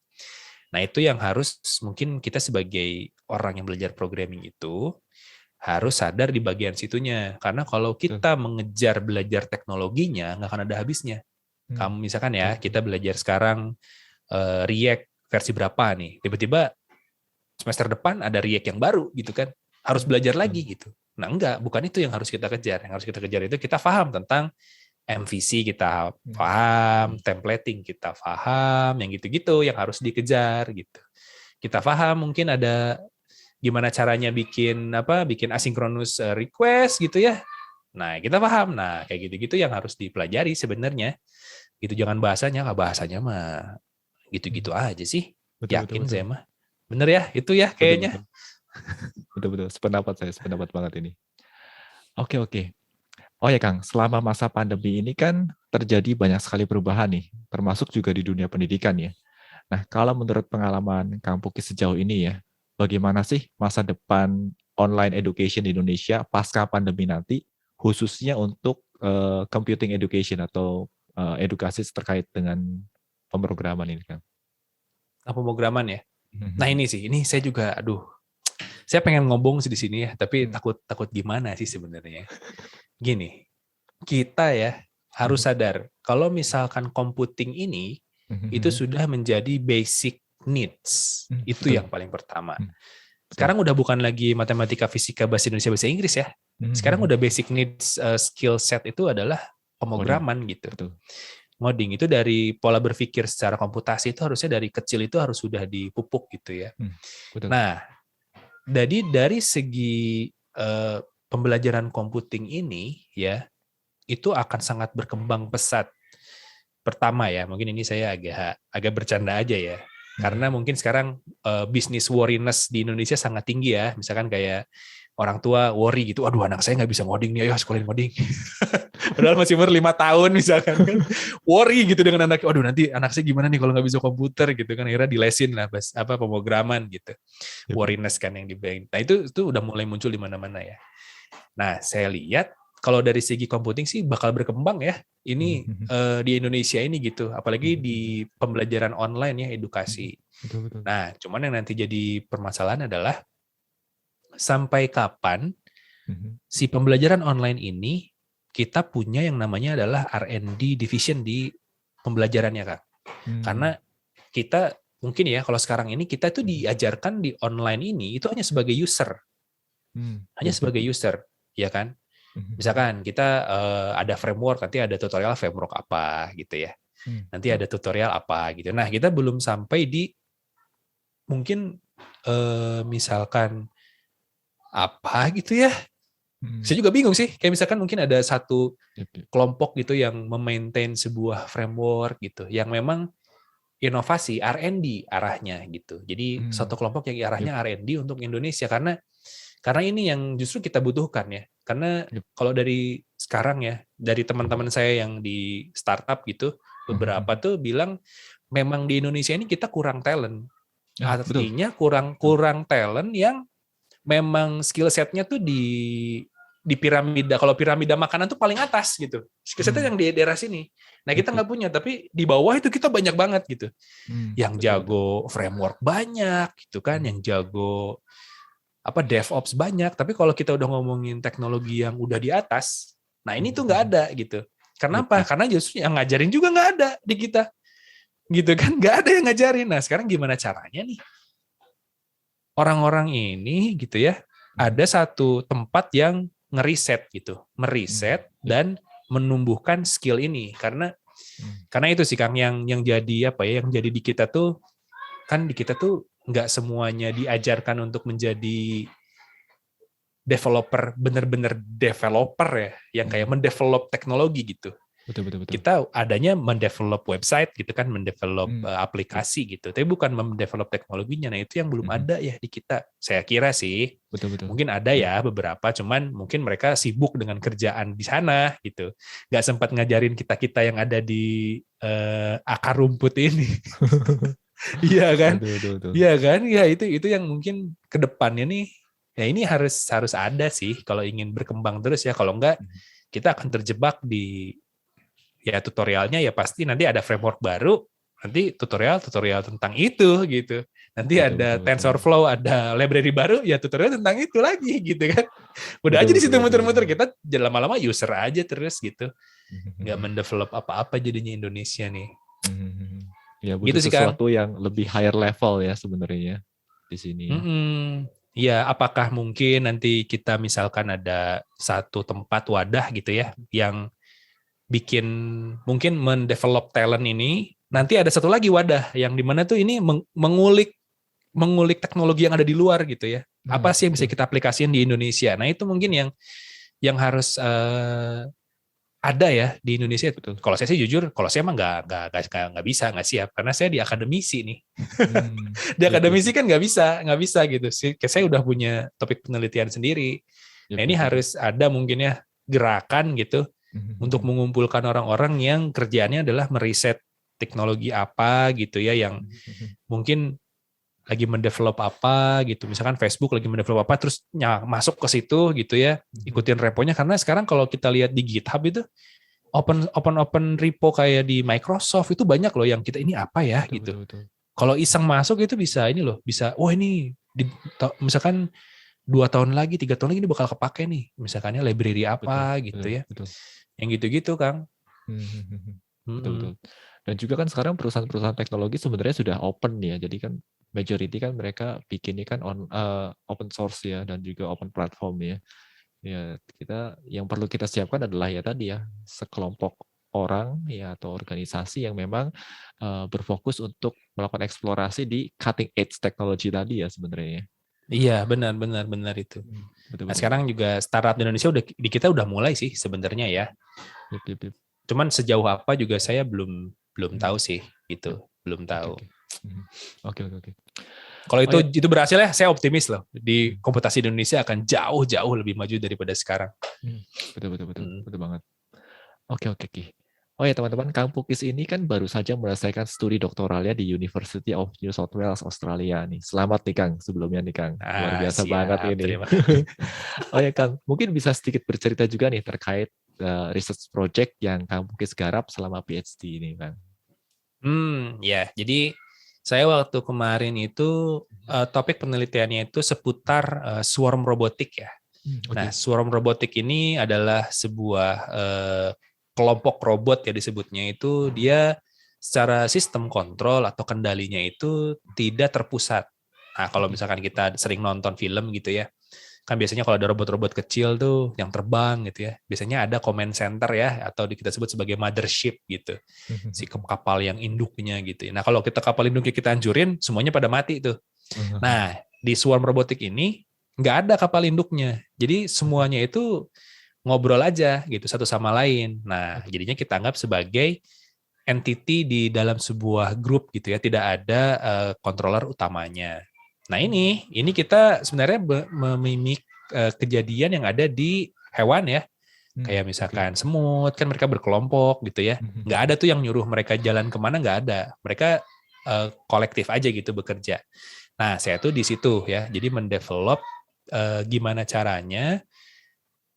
Nah, itu yang harus mungkin kita sebagai orang yang belajar programming itu harus sadar di bagian situnya. Karena kalau kita mengejar belajar teknologinya, nggak akan ada habisnya. Kamu misalkan ya, kita belajar sekarang React versi berapa nih, tiba-tiba semester depan ada React yang baru gitu kan, harus belajar lagi gitu. Nah enggak, bukan itu yang harus kita kejar. Yang harus kita kejar itu kita paham tentang MVC, kita paham, templating kita paham, yang gitu-gitu yang harus dikejar gitu. Kita paham mungkin ada gimana caranya bikin asynchronous request gitu ya. Nah, kita paham. Nah, kayak gitu-gitu yang harus dipelajari sebenarnya. Gitu, jangan bahasanya mah gitu-gitu aja sih. Yakin saya mah. Bener ya, itu ya kayaknya. Betul. Sependapat banget ini. Oke. Oh ya Kang, selama masa pandemi ini kan terjadi banyak sekali perubahan nih, termasuk juga di dunia pendidikan ya. Nah, kalau menurut pengalaman Kang Pukis sejauh ini ya, bagaimana sih masa depan online education di Indonesia pasca pandemi nanti, khususnya untuk computing education atau edukasi terkait dengan pemrograman ini, Kang? Pemrograman ya. Nah ini saya juga, saya pengen ngomong sih di sini ya, tapi takut gimana sih sebenarnya. Gini, kita ya harus sadar kalau misalkan computing ini itu sudah menjadi basic needs. Itu yang paling pertama. Sekarang udah bukan lagi matematika, fisika, bahasa Indonesia, bahasa Inggris ya. Sekarang udah basic needs skill set itu adalah pemrograman gitu. Ngoding itu dari pola berpikir secara komputasi itu harusnya dari kecil itu harus sudah dipupuk gitu ya. Nah, jadi dari segi pembelajaran computing ini ya itu akan sangat berkembang pesat. Pertama ya, mungkin ini saya agak bercanda aja ya. Karena mungkin sekarang bisnis worriness di Indonesia sangat tinggi ya. Misalkan kayak orang tua worry gitu, aduh anak saya nggak bisa ngoding nih, ayo sekolahin ngoding. Padahal masih umur 5 tahun misalkan kan. Worry gitu dengan anak, aduh nanti anak saya gimana nih kalau nggak bisa komputer gitu kan. Akhirnya dilesin lah pemrograman gitu. Worriness kan yang dibayangin. Nah itu udah mulai muncul di mana-mana ya. Nah saya lihat kalau dari segi computing sih bakal berkembang ya. Ini di Indonesia ini gitu. Apalagi di pembelajaran online ya, edukasi. Betul. Nah cuman yang nanti jadi permasalahan adalah sampai kapan si pembelajaran online ini kita punya yang namanya adalah R&D division di pembelajarannya, Kak. Karena kita mungkin ya kalau sekarang ini kita tuh diajarkan di online ini itu hanya sebagai user. Hanya sebagai user, ya kan? Misalkan kita ada framework, nanti ada tutorial framework apa gitu ya. Nanti ada tutorial apa gitu. Nah, kita belum sampai di mungkin misalkan apa gitu ya. Saya juga bingung sih. Kayak misalkan mungkin ada satu kelompok gitu yang memaintain sebuah framework gitu, yang memang inovasi R&D arahnya gitu. Jadi satu kelompok yang arahnya R&D untuk Indonesia karena ini yang justru kita butuhkan ya. Karena kalau dari sekarang ya, dari teman-teman saya yang di startup gitu, beberapa tuh bilang memang di Indonesia ini kita kurang talent. Artinya kurang talent yang memang skill set-nya tuh di piramida. Kalau piramida makanan tuh paling atas gitu. Skill set-nya yang di daerah sini. Nah, kita nggak punya, tapi di bawah itu kita banyak banget gitu. Yang jago framework banyak gitu kan, yang jago DevOps banyak, tapi kalau kita udah ngomongin teknologi yang udah di atas, nah ini tuh nggak ada gitu. Kenapa? Karena justru yang ngajarin juga nggak ada di kita. Gitu kan, nggak ada yang ngajarin. Nah, sekarang gimana caranya nih? Orang-orang ini gitu ya, ada satu tempat yang ngeriset gitu, meriset dan menumbuhkan skill ini karena itu sih Kang yang jadi yang jadi di kita tuh kan di kita tuh nggak semuanya diajarkan untuk menjadi developer, bener-bener developer ya, yang kayak mendevelop teknologi gitu. Betul. Kita adanya mendevelop website gitu kan, mendevelop aplikasi gitu, tapi bukan mendevelop teknologinya. Nah itu yang belum ada ya di kita. Saya kira sih, betul. Mungkin ada ya beberapa, cuman mungkin mereka sibuk dengan kerjaan di sana gitu, nggak sempat ngajarin kita yang ada di akar rumput ini. Iya kan, iya kan, ya itu yang mungkin kedepannya nih. Ya ini harus ada sih kalau ingin berkembang terus ya. Kalau enggak kita akan terjebak di tutorialnya ya pasti nanti ada framework baru, nanti tutorial tentang itu gitu. Nanti Betul, ada betul, betul. TensorFlow, ada library baru, ya tutorial tentang itu lagi gitu kan. Udah Betul, aja di betul, situ betul, muter-muter, betul. kita lama-lama user aja terus gitu. Nggak mendevelop apa-apa jadinya Indonesia nih. Ya Gitu butuh sih Kang. sesuatu yang lebih higher level ya sebenarnya di sini ya. Ya, apakah mungkin nanti kita misalkan ada satu tempat wadah gitu ya, yang bikin mungkin mendevelop talent ini, nanti ada satu lagi wadah yang dimana tuh ini mengulik teknologi yang ada di luar gitu ya. Apa sih yang bisa Betul, kita aplikasikan di Indonesia? Nah itu mungkin yang harus ada ya di Indonesia. betul. Kalau saya sih jujur, kalau saya emang nggak bisa, nggak siap karena saya di akademisi nih. Di Yep, yep, akademisi yep. kan nggak bisa gitu. Kayak saya udah punya topik penelitian sendiri. Nah Yep, ini yep, yep, yep. harus ada mungkin ya gerakan gitu untuk mengumpulkan orang-orang yang kerjaannya adalah meriset teknologi apa gitu ya, yang mungkin lagi mendevelop apa gitu. Misalkan Facebook lagi mendevelop apa, terus masuk ke situ gitu ya, ikutin reponya. Karena sekarang kalau kita lihat di GitHub itu open repo kayak di Microsoft itu banyak loh yang kita ini apa ya Betul, gitu. betul, betul. Kalau iseng masuk itu bisa ini loh, bisa oh ini misalkan 2 tahun lagi, 3 tahun lagi ini bakal kepake nih. Misalkannya library Betul, apa gitu betul, ya. betul. Yang gitu-gitu, Kang. Betul, Mm-mm. betul. Dan juga kan sekarang perusahaan-perusahaan teknologi sebenarnya sudah open ya. Jadi kan majority kan mereka bikinnya kan open source ya dan juga open platform ya. Ya, yang perlu kita siapkan adalah ya tadi ya, sekelompok orang ya atau organisasi yang memang berfokus untuk melakukan eksplorasi di cutting edge teknologi tadi ya sebenarnya. Iya, benar itu. Betul, Nah, betul, betul. sekarang juga startup di Indonesia di kita udah mulai sih sebenarnya ya. Yep, yep, yep. Cuman sejauh apa juga saya belum belum Hmm, tahu sih yep. gitu. Belum Oke, tahu. oke. Oke, oke, oke. Kalau Oh ya, itu berhasil ya, saya optimis loh. Di hmm, komputasi di Indonesia akan jauh-jauh lebih maju daripada sekarang. betul, betul, betul, Hmm. betul banget. Oke, oke, Ki. Oh ya teman-teman, Kang Pukis ini kan baru saja menyelesaikan studi doktoralnya di University of New South Wales, Australia nih. Selamat nih Kang, sebelumnya nih Kang. Luar biasa banget Siap. ini. Terima kasih. Oh ya Kang, mungkin bisa sedikit bercerita juga nih terkait research project yang Kang Pukis garap selama PhD ini Kang. Ya. Jadi saya waktu kemarin itu topik penelitiannya itu seputar swarm robotik ya. Nah, Oke. swarm robotik ini adalah sebuah kelompok robot ya disebutnya itu, dia secara sistem kontrol atau kendalinya itu tidak terpusat. Nah, kalau Oke. misalkan kita sering nonton film gitu ya, kan biasanya kalau ada robot-robot kecil tuh yang terbang gitu ya, biasanya ada command center ya, atau kita sebut sebagai mothership gitu, si kapal yang induknya gitu. Nah, kalau kita kapal induknya kita hancurin, semuanya pada mati tuh. Nah, di swarm robotik ini nggak ada kapal induknya. Jadi semuanya itu ngobrol aja gitu satu sama lain. Nah, jadinya kita anggap sebagai entity di dalam sebuah grup gitu ya, tidak ada controller utamanya. Nah, ini kita sebenarnya memimik kejadian yang ada di hewan ya. Kayak Oke. misalkan semut, kan mereka berkelompok gitu ya. Nggak ada tuh yang nyuruh mereka jalan kemana, nggak ada. Mereka kolektif aja gitu bekerja. Nah, saya tuh di situ ya. Jadi mendevelop gimana caranya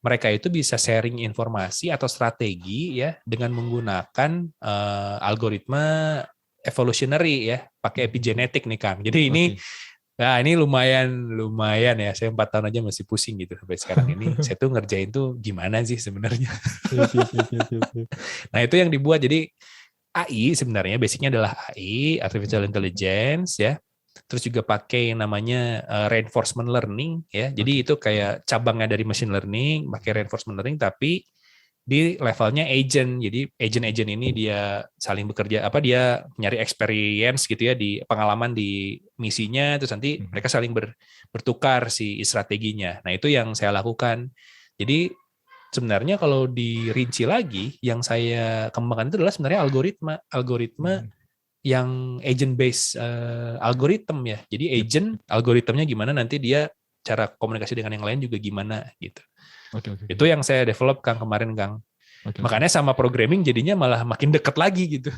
mereka itu bisa sharing informasi atau strategi ya dengan menggunakan algoritma evolutionary ya, pakai epigenetik nih Kang. Jadi Oke. ini lumayan ya. Saya 4 tahun aja masih pusing gitu sampai sekarang ini. Saya tuh ngerjain tuh gimana sih sebenarnya. Siap, siap, siap, siap, siap, siap. Nah itu yang dibuat. Jadi AI sebenarnya basicnya adalah AI, artificial intelligence ya. Terus juga pakai yang namanya reinforcement learning ya. Jadi Oke. itu kayak cabangnya dari machine learning, pakai reinforcement learning tapi di levelnya agent. Jadi agent-agent ini dia saling bekerja dia nyari experience gitu ya, di pengalaman di misinya, terus nanti mereka saling bertukar si strateginya. Nah, itu yang saya lakukan. Jadi sebenarnya kalau dirinci lagi, yang saya kembangkan itu adalah sebenarnya algoritma yang agent based algoritma ya. Jadi Yep. agent algoritmanya gimana, nanti dia cara komunikasi dengan yang lain juga gimana gitu. Oke, oke, oke. Itu yang saya develop Kang kemarin Kang. Oke, oke. Makanya sama programming jadinya malah makin deket lagi gitu.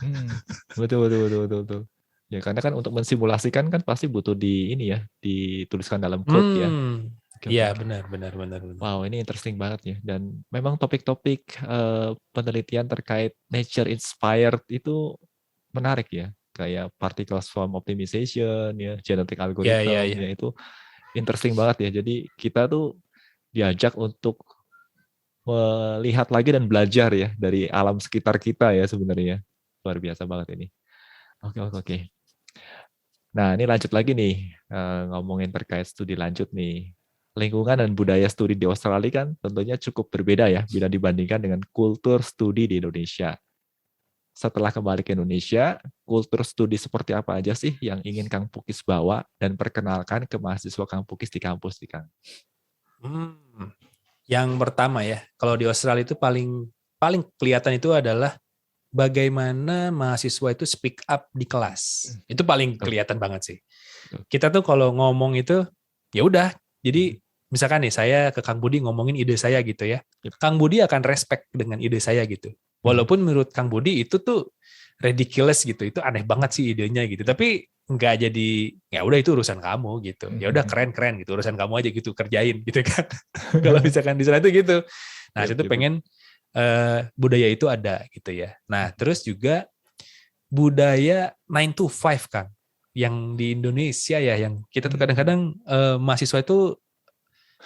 Betul, betul, betul, betul, betul. Ya, karena kan untuk mensimulasikan kan pasti butuh dituliskan dalam code ya. Oke, oke, Iya oke. benar. Wow, ini interesting banget ya. Dan memang topik-topik penelitian terkait nature inspired itu menarik ya. kayak particle swarm optimization, ya, genetic Ya, ya, algorithm, ya. ya itu interesting banget ya. Jadi kita tuh diajak untuk melihat lagi dan belajar ya dari alam sekitar kita ya sebenarnya. Luar biasa banget ini. Oke, oke, oke. Nah, ini lanjut lagi nih, ngomongin terkait studi lanjut nih. Lingkungan dan budaya studi di Australia kan tentunya cukup berbeda ya bila dibandingkan dengan kultur studi di Indonesia. Setelah kembali ke Indonesia, kultur studi seperti apa aja sih yang ingin Kang Pukis bawa dan perkenalkan ke mahasiswa Kang Pukis di kampus nih, Kang? Hmm. Yang pertama ya, kalau di Australia itu paling paling kelihatan itu adalah bagaimana mahasiswa itu speak up di kelas. Itu paling Betul, kelihatan banget sih. betul. Kita tuh kalau ngomong itu ya udah. Mhm. Jadi misalkan nih saya ke Kang Budi ngomongin ide saya gitu ya. Yep. Kang Budi akan respect dengan ide saya gitu. Mhm. Walaupun menurut Kang Budi itu tuh ridiculous gitu. Itu aneh banget sih idenya gitu. Tapi nggak jadi ya udah itu urusan kamu gitu. Ya udah Mhm. keren-keren gitu. Urusan kamu aja gitu kerjain gitu kan. Kalau misalkan di sana itu gitu. Nah, Yep, saya tuh yep, yep. pengen budaya itu ada gitu ya. Nah, Mhm. terus juga budaya 9 to 5 Kang. Yang di Indonesia ya, yang kita tuh kadang-kadang mahasiswa itu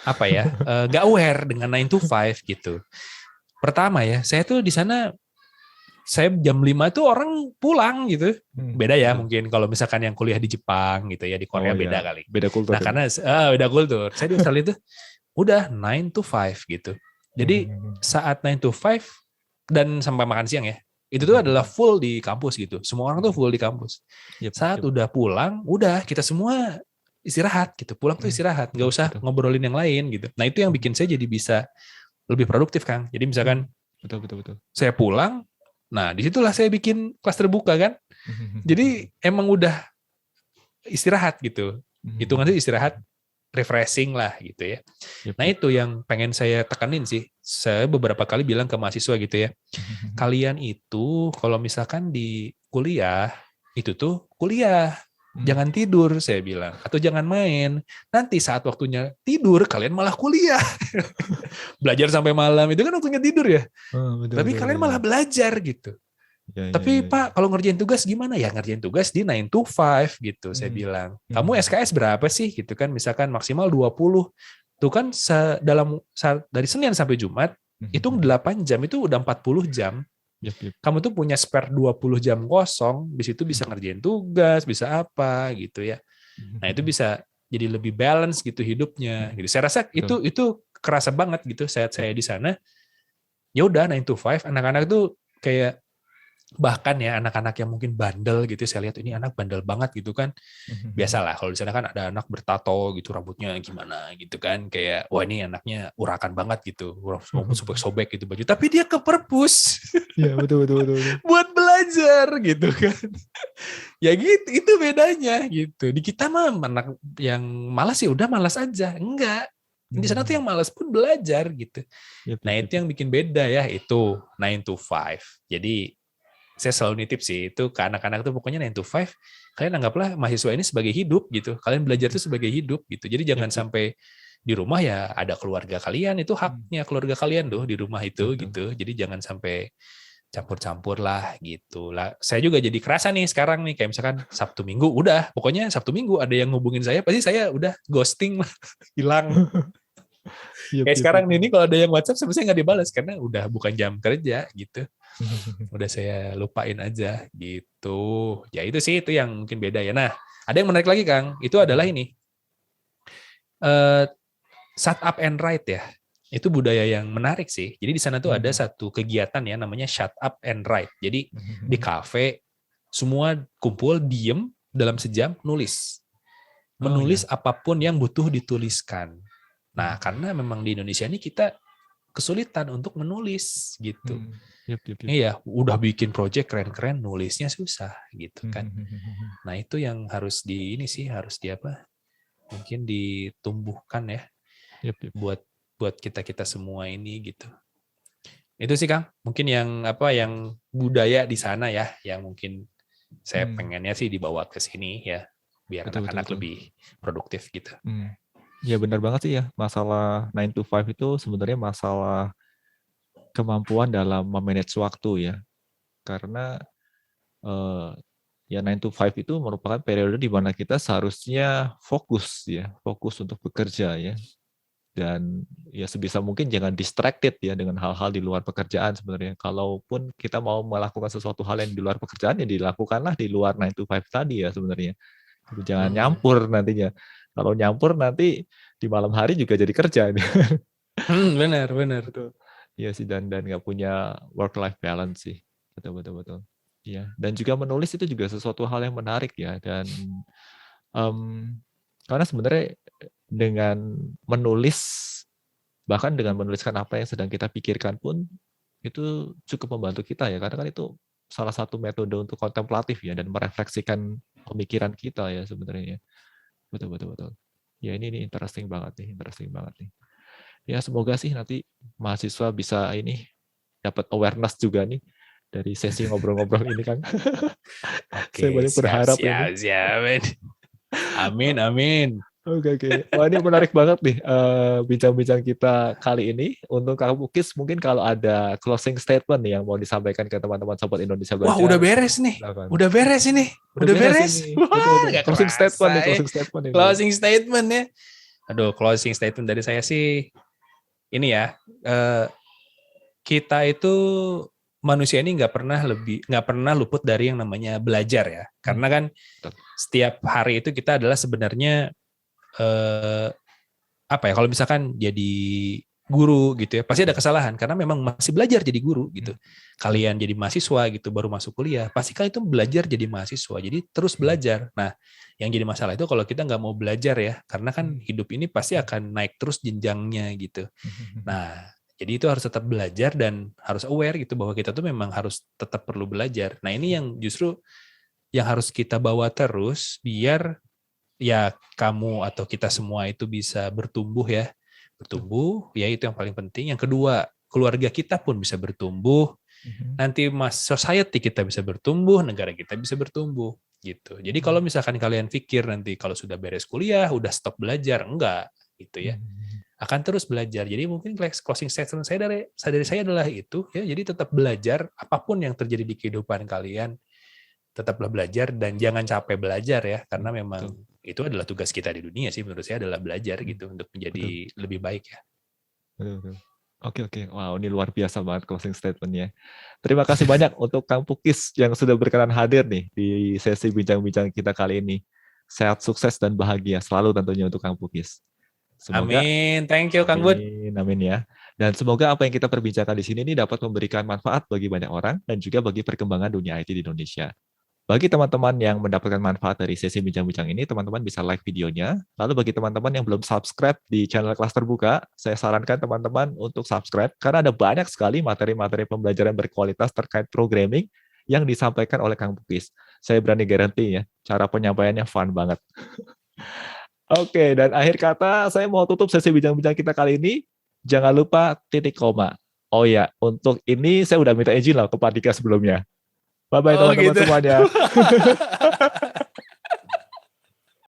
apa ya, nggak aware dengan 9 to 5 gitu. Pertama ya, saya tuh di sana saya jam 5 tuh orang pulang gitu. Beda ya Betul. mungkin kalau misalkan yang kuliah di Jepang gitu ya, di Oh Korea beda ya, kali. beda kultur Nah, ini. karena beda kultur. Saya di Australia itu udah 9 to 5 gitu. Jadi Mhm. saat 9 to 5 dan sampai makan siang ya, itu tuh adalah Mhm. full di kampus gitu. Semua orang tuh Mhm. full di kampus. Yep, Saat yep. udah pulang, udah kita semua istirahat gitu. Pulang tuh istirahat, nggak Betul, usah betul. ngobrolin yang lain gitu. Nah itu yang Mhm. bikin saya jadi bisa lebih produktif Kang. Jadi misalkan Betul, betul, betul. saya pulang, nah disitulah saya bikin kelas terbuka kan. Jadi Mhm. emang udah istirahat gitu. Hitungannya istirahat, refreshing lah gitu ya. Yep, Nah yep. itu yang pengen saya tekanin sih. Saya beberapa kali bilang ke mahasiswa gitu ya. Kalian itu kalau misalkan di kuliah, itu tuh kuliah. Jangan tidur, saya bilang. Atau jangan main. Nanti saat waktunya tidur, kalian malah kuliah. Belajar sampai malam, itu kan waktunya tidur ya. Betul, Tapi betul, kalian betul, malah betul. belajar gitu. Ya, ya, Tapi ya, ya. Pak, kalau ngerjain tugas gimana ya? Ngerjain tugas di 9 to 5 gitu, saya Mhm. bilang. Kamu Mhm. SKS berapa sih? Gitu kan, misalkan maksimal 20. Itu kan dari Senin sampai Jumat, hitung Mhm. 8 jam, itu udah 40 jam. Yep, yep. Kamu tuh punya spare 20 jam kosong, di situ bisa ngerjain tugas, bisa apa gitu ya. Nah, itu Mhm. bisa jadi lebih balance gitu hidupnya gitu. Saya rasa Betul. itu kerasa banget gitu saat saya di sana. Ya udah 9 to 5, anak-anak tuh kayak bahkan ya anak-anak yang mungkin bandel gitu, saya lihat ini anak bandel banget gitu kan. Mhm. Biasalah kalau di sana kan ada anak bertato gitu, rambutnya gimana gitu kan, kayak wah ini anaknya urakan banget gitu, rambut sobek-sobek gitu baju, tapi dia ke perpus Iya, betul, betul, betul, betul. buat belajar gitu kan. Ya gitu, itu bedanya gitu. Di kita mah anak yang malas ya udah malas aja. Enggak. Di sana tuh Mhm. yang malas pun belajar gitu. Yep, Nah, yep, itu yep, yep. yang bikin beda ya, itu 9 to 5. Jadi saya selalu nitip sih itu ke anak-anak tuh pokoknya 9 to 5. Kalian anggaplah mahasiswa ini sebagai hidup gitu. Kalian belajar itu sebagai hidup gitu. Jadi Yep, jangan yep. sampai di rumah ya ada keluarga kalian, itu haknya keluarga kalian tuh di rumah Betul, itu betul. gitu. Jadi jangan sampai campur-campur lah gitu lah. Saya juga jadi kerasa nih sekarang nih kayak misalkan Sabtu Minggu udah pokoknya Sabtu Minggu ada yang ngubungin saya pasti saya udah ghosting lah, hilang. Yep, Kayak yep, sekarang yep, ini yep. kalau ada yang WhatsApp sebenarnya nggak dibalas karena udah bukan jam kerja gitu. Udah saya lupain aja gitu. Ya itu sih itu yang mungkin beda ya. Nah, ada yang menarik lagi Kang. Itu adalah ini eh, shut up and write ya. Itu budaya yang menarik sih. Jadi di sana tuh ada satu kegiatan ya namanya shut up and write. Jadi di kafe semua kumpul diem dalam sejam nulis. Oh Menulis ya. apapun yang butuh dituliskan. Nah, karena memang di Indonesia ini kita kesulitan untuk menulis gitu. Yep, yep, yep. Iya, udah bikin project keren-keren, nulisnya susah gitu kan. Nah, itu yang harus di ini sih, harus di apa? Mungkin ditumbuhkan ya Yep, yep. buat buat kita-kita semua ini gitu. Itu sih Kang, mungkin yang apa yang budaya di sana ya, yang mungkin saya pengennya sih dibawa ke sini ya, biar Betul, betul, anak-anak betul. lebih produktif gitu. Ya benar banget sih ya. Masalah 9 to 5 itu sebenarnya masalah kemampuan dalam memanage waktu ya. Karena eh, Ya 9 to 5 itu merupakan periode di mana kita seharusnya fokus untuk bekerja ya. Dan ya sebisa mungkin jangan distracted ya dengan hal-hal di luar pekerjaan sebenarnya. Kalaupun kita mau melakukan sesuatu hal yang di luar pekerjaan, ya dilakukanlah di luar 9 to 5 tadi ya sebenarnya. Jadi jangan nyampur nantinya. Kalau nyampur nanti di malam hari juga jadi kerja. Benar, benar. Betul. Iya sih, dan nggak punya work life balance sih. Betul betul betul. Iya, dan juga menulis itu juga sesuatu hal yang menarik ya, dan karena sebenarnya dengan menulis, bahkan dengan menuliskan apa yang sedang kita pikirkan pun itu cukup membantu kita ya, karena kan itu salah satu metode untuk kontemplatif ya, dan merefleksikan pemikiran kita ya sebenarnya. Betul betul betul. Ya ini interesting banget nih. Ya semoga sih nanti mahasiswa bisa ini dapat awareness juga nih dari sesi ngobrol-ngobrol ini, Kang. Saya Oke, banyak berharap ini. siap. Amin. Oke. Wah, ini menarik banget nih bincang-bincang kita kali ini. Untuk Kang Pukis, mungkin kalau ada closing statement nih yang mau disampaikan ke teman-teman Sobat Indonesia Wah, Belajar. udah beres nih. Silakan. Udah beres ini. Udah beres. Ini. Wah, Betul. nggak Closing kerasa statement nih, ya. ini. Closing statement ya. Aduh, closing statement dari saya sih ini ya. Kita itu manusia ini nggak pernah luput dari yang namanya belajar ya. Karena kan setiap hari itu kita adalah sebenarnya kalau misalkan jadi guru gitu ya, pasti ada kesalahan karena memang masih belajar jadi guru gitu. Kalian jadi mahasiswa gitu baru masuk kuliah, pasti kalian itu belajar jadi mahasiswa, jadi terus belajar. Nah, yang jadi masalah itu kalau kita nggak mau belajar ya, karena kan hidup ini pasti akan naik terus jenjangnya gitu. Nah, jadi itu harus tetap belajar dan harus aware gitu bahwa kita tuh memang harus tetap perlu belajar. Nah, ini yang justru yang harus kita bawa terus biar ya kamu atau kita semua itu bisa bertumbuh ya itu yang paling penting. Yang kedua, keluarga kita pun bisa bertumbuh, nanti society kita bisa bertumbuh, negara kita bisa bertumbuh gitu. Jadi kalau misalkan kalian pikir nanti kalau sudah beres kuliah udah stop belajar, enggak gitu ya, akan terus belajar. Jadi mungkin closing statement saya dari saya adalah itu ya, jadi tetap belajar apapun yang terjadi di kehidupan kalian, tetaplah belajar dan jangan capek belajar ya, karena memang itu adalah tugas kita di dunia sih, menurut saya adalah belajar gitu untuk menjadi lebih baik ya. Betul. Oke. Wow, ini luar biasa banget closing statement-nya. Terima kasih banyak untuk Kang Pukis yang sudah berkenan hadir nih di sesi bincang-bincang kita kali ini. Sehat, sukses, dan bahagia selalu tentunya untuk Kang Pukis. Semoga, amin, thank you Kang Bud. Amin ya. Dan semoga apa yang kita perbincangkan di sini ini dapat memberikan manfaat bagi banyak orang dan juga bagi perkembangan dunia IT di Indonesia. Bagi teman-teman yang mendapatkan manfaat dari sesi bincang-bincang ini, teman-teman bisa like videonya. Lalu bagi teman-teman yang belum subscribe di channel Kelas Terbuka, saya sarankan teman-teman untuk subscribe karena ada banyak sekali materi-materi pembelajaran berkualitas terkait programming yang disampaikan oleh Kang Pukis. Saya berani garanti ya, cara penyampaiannya fun banget. Oke, dan akhir kata saya mau tutup sesi bincang-bincang kita kali ini. Jangan lupa titik koma. Oh ya, untuk ini saya udah minta izin loh ke Pak Dika sebelumnya. Bye-bye teman-teman gitu. semuanya.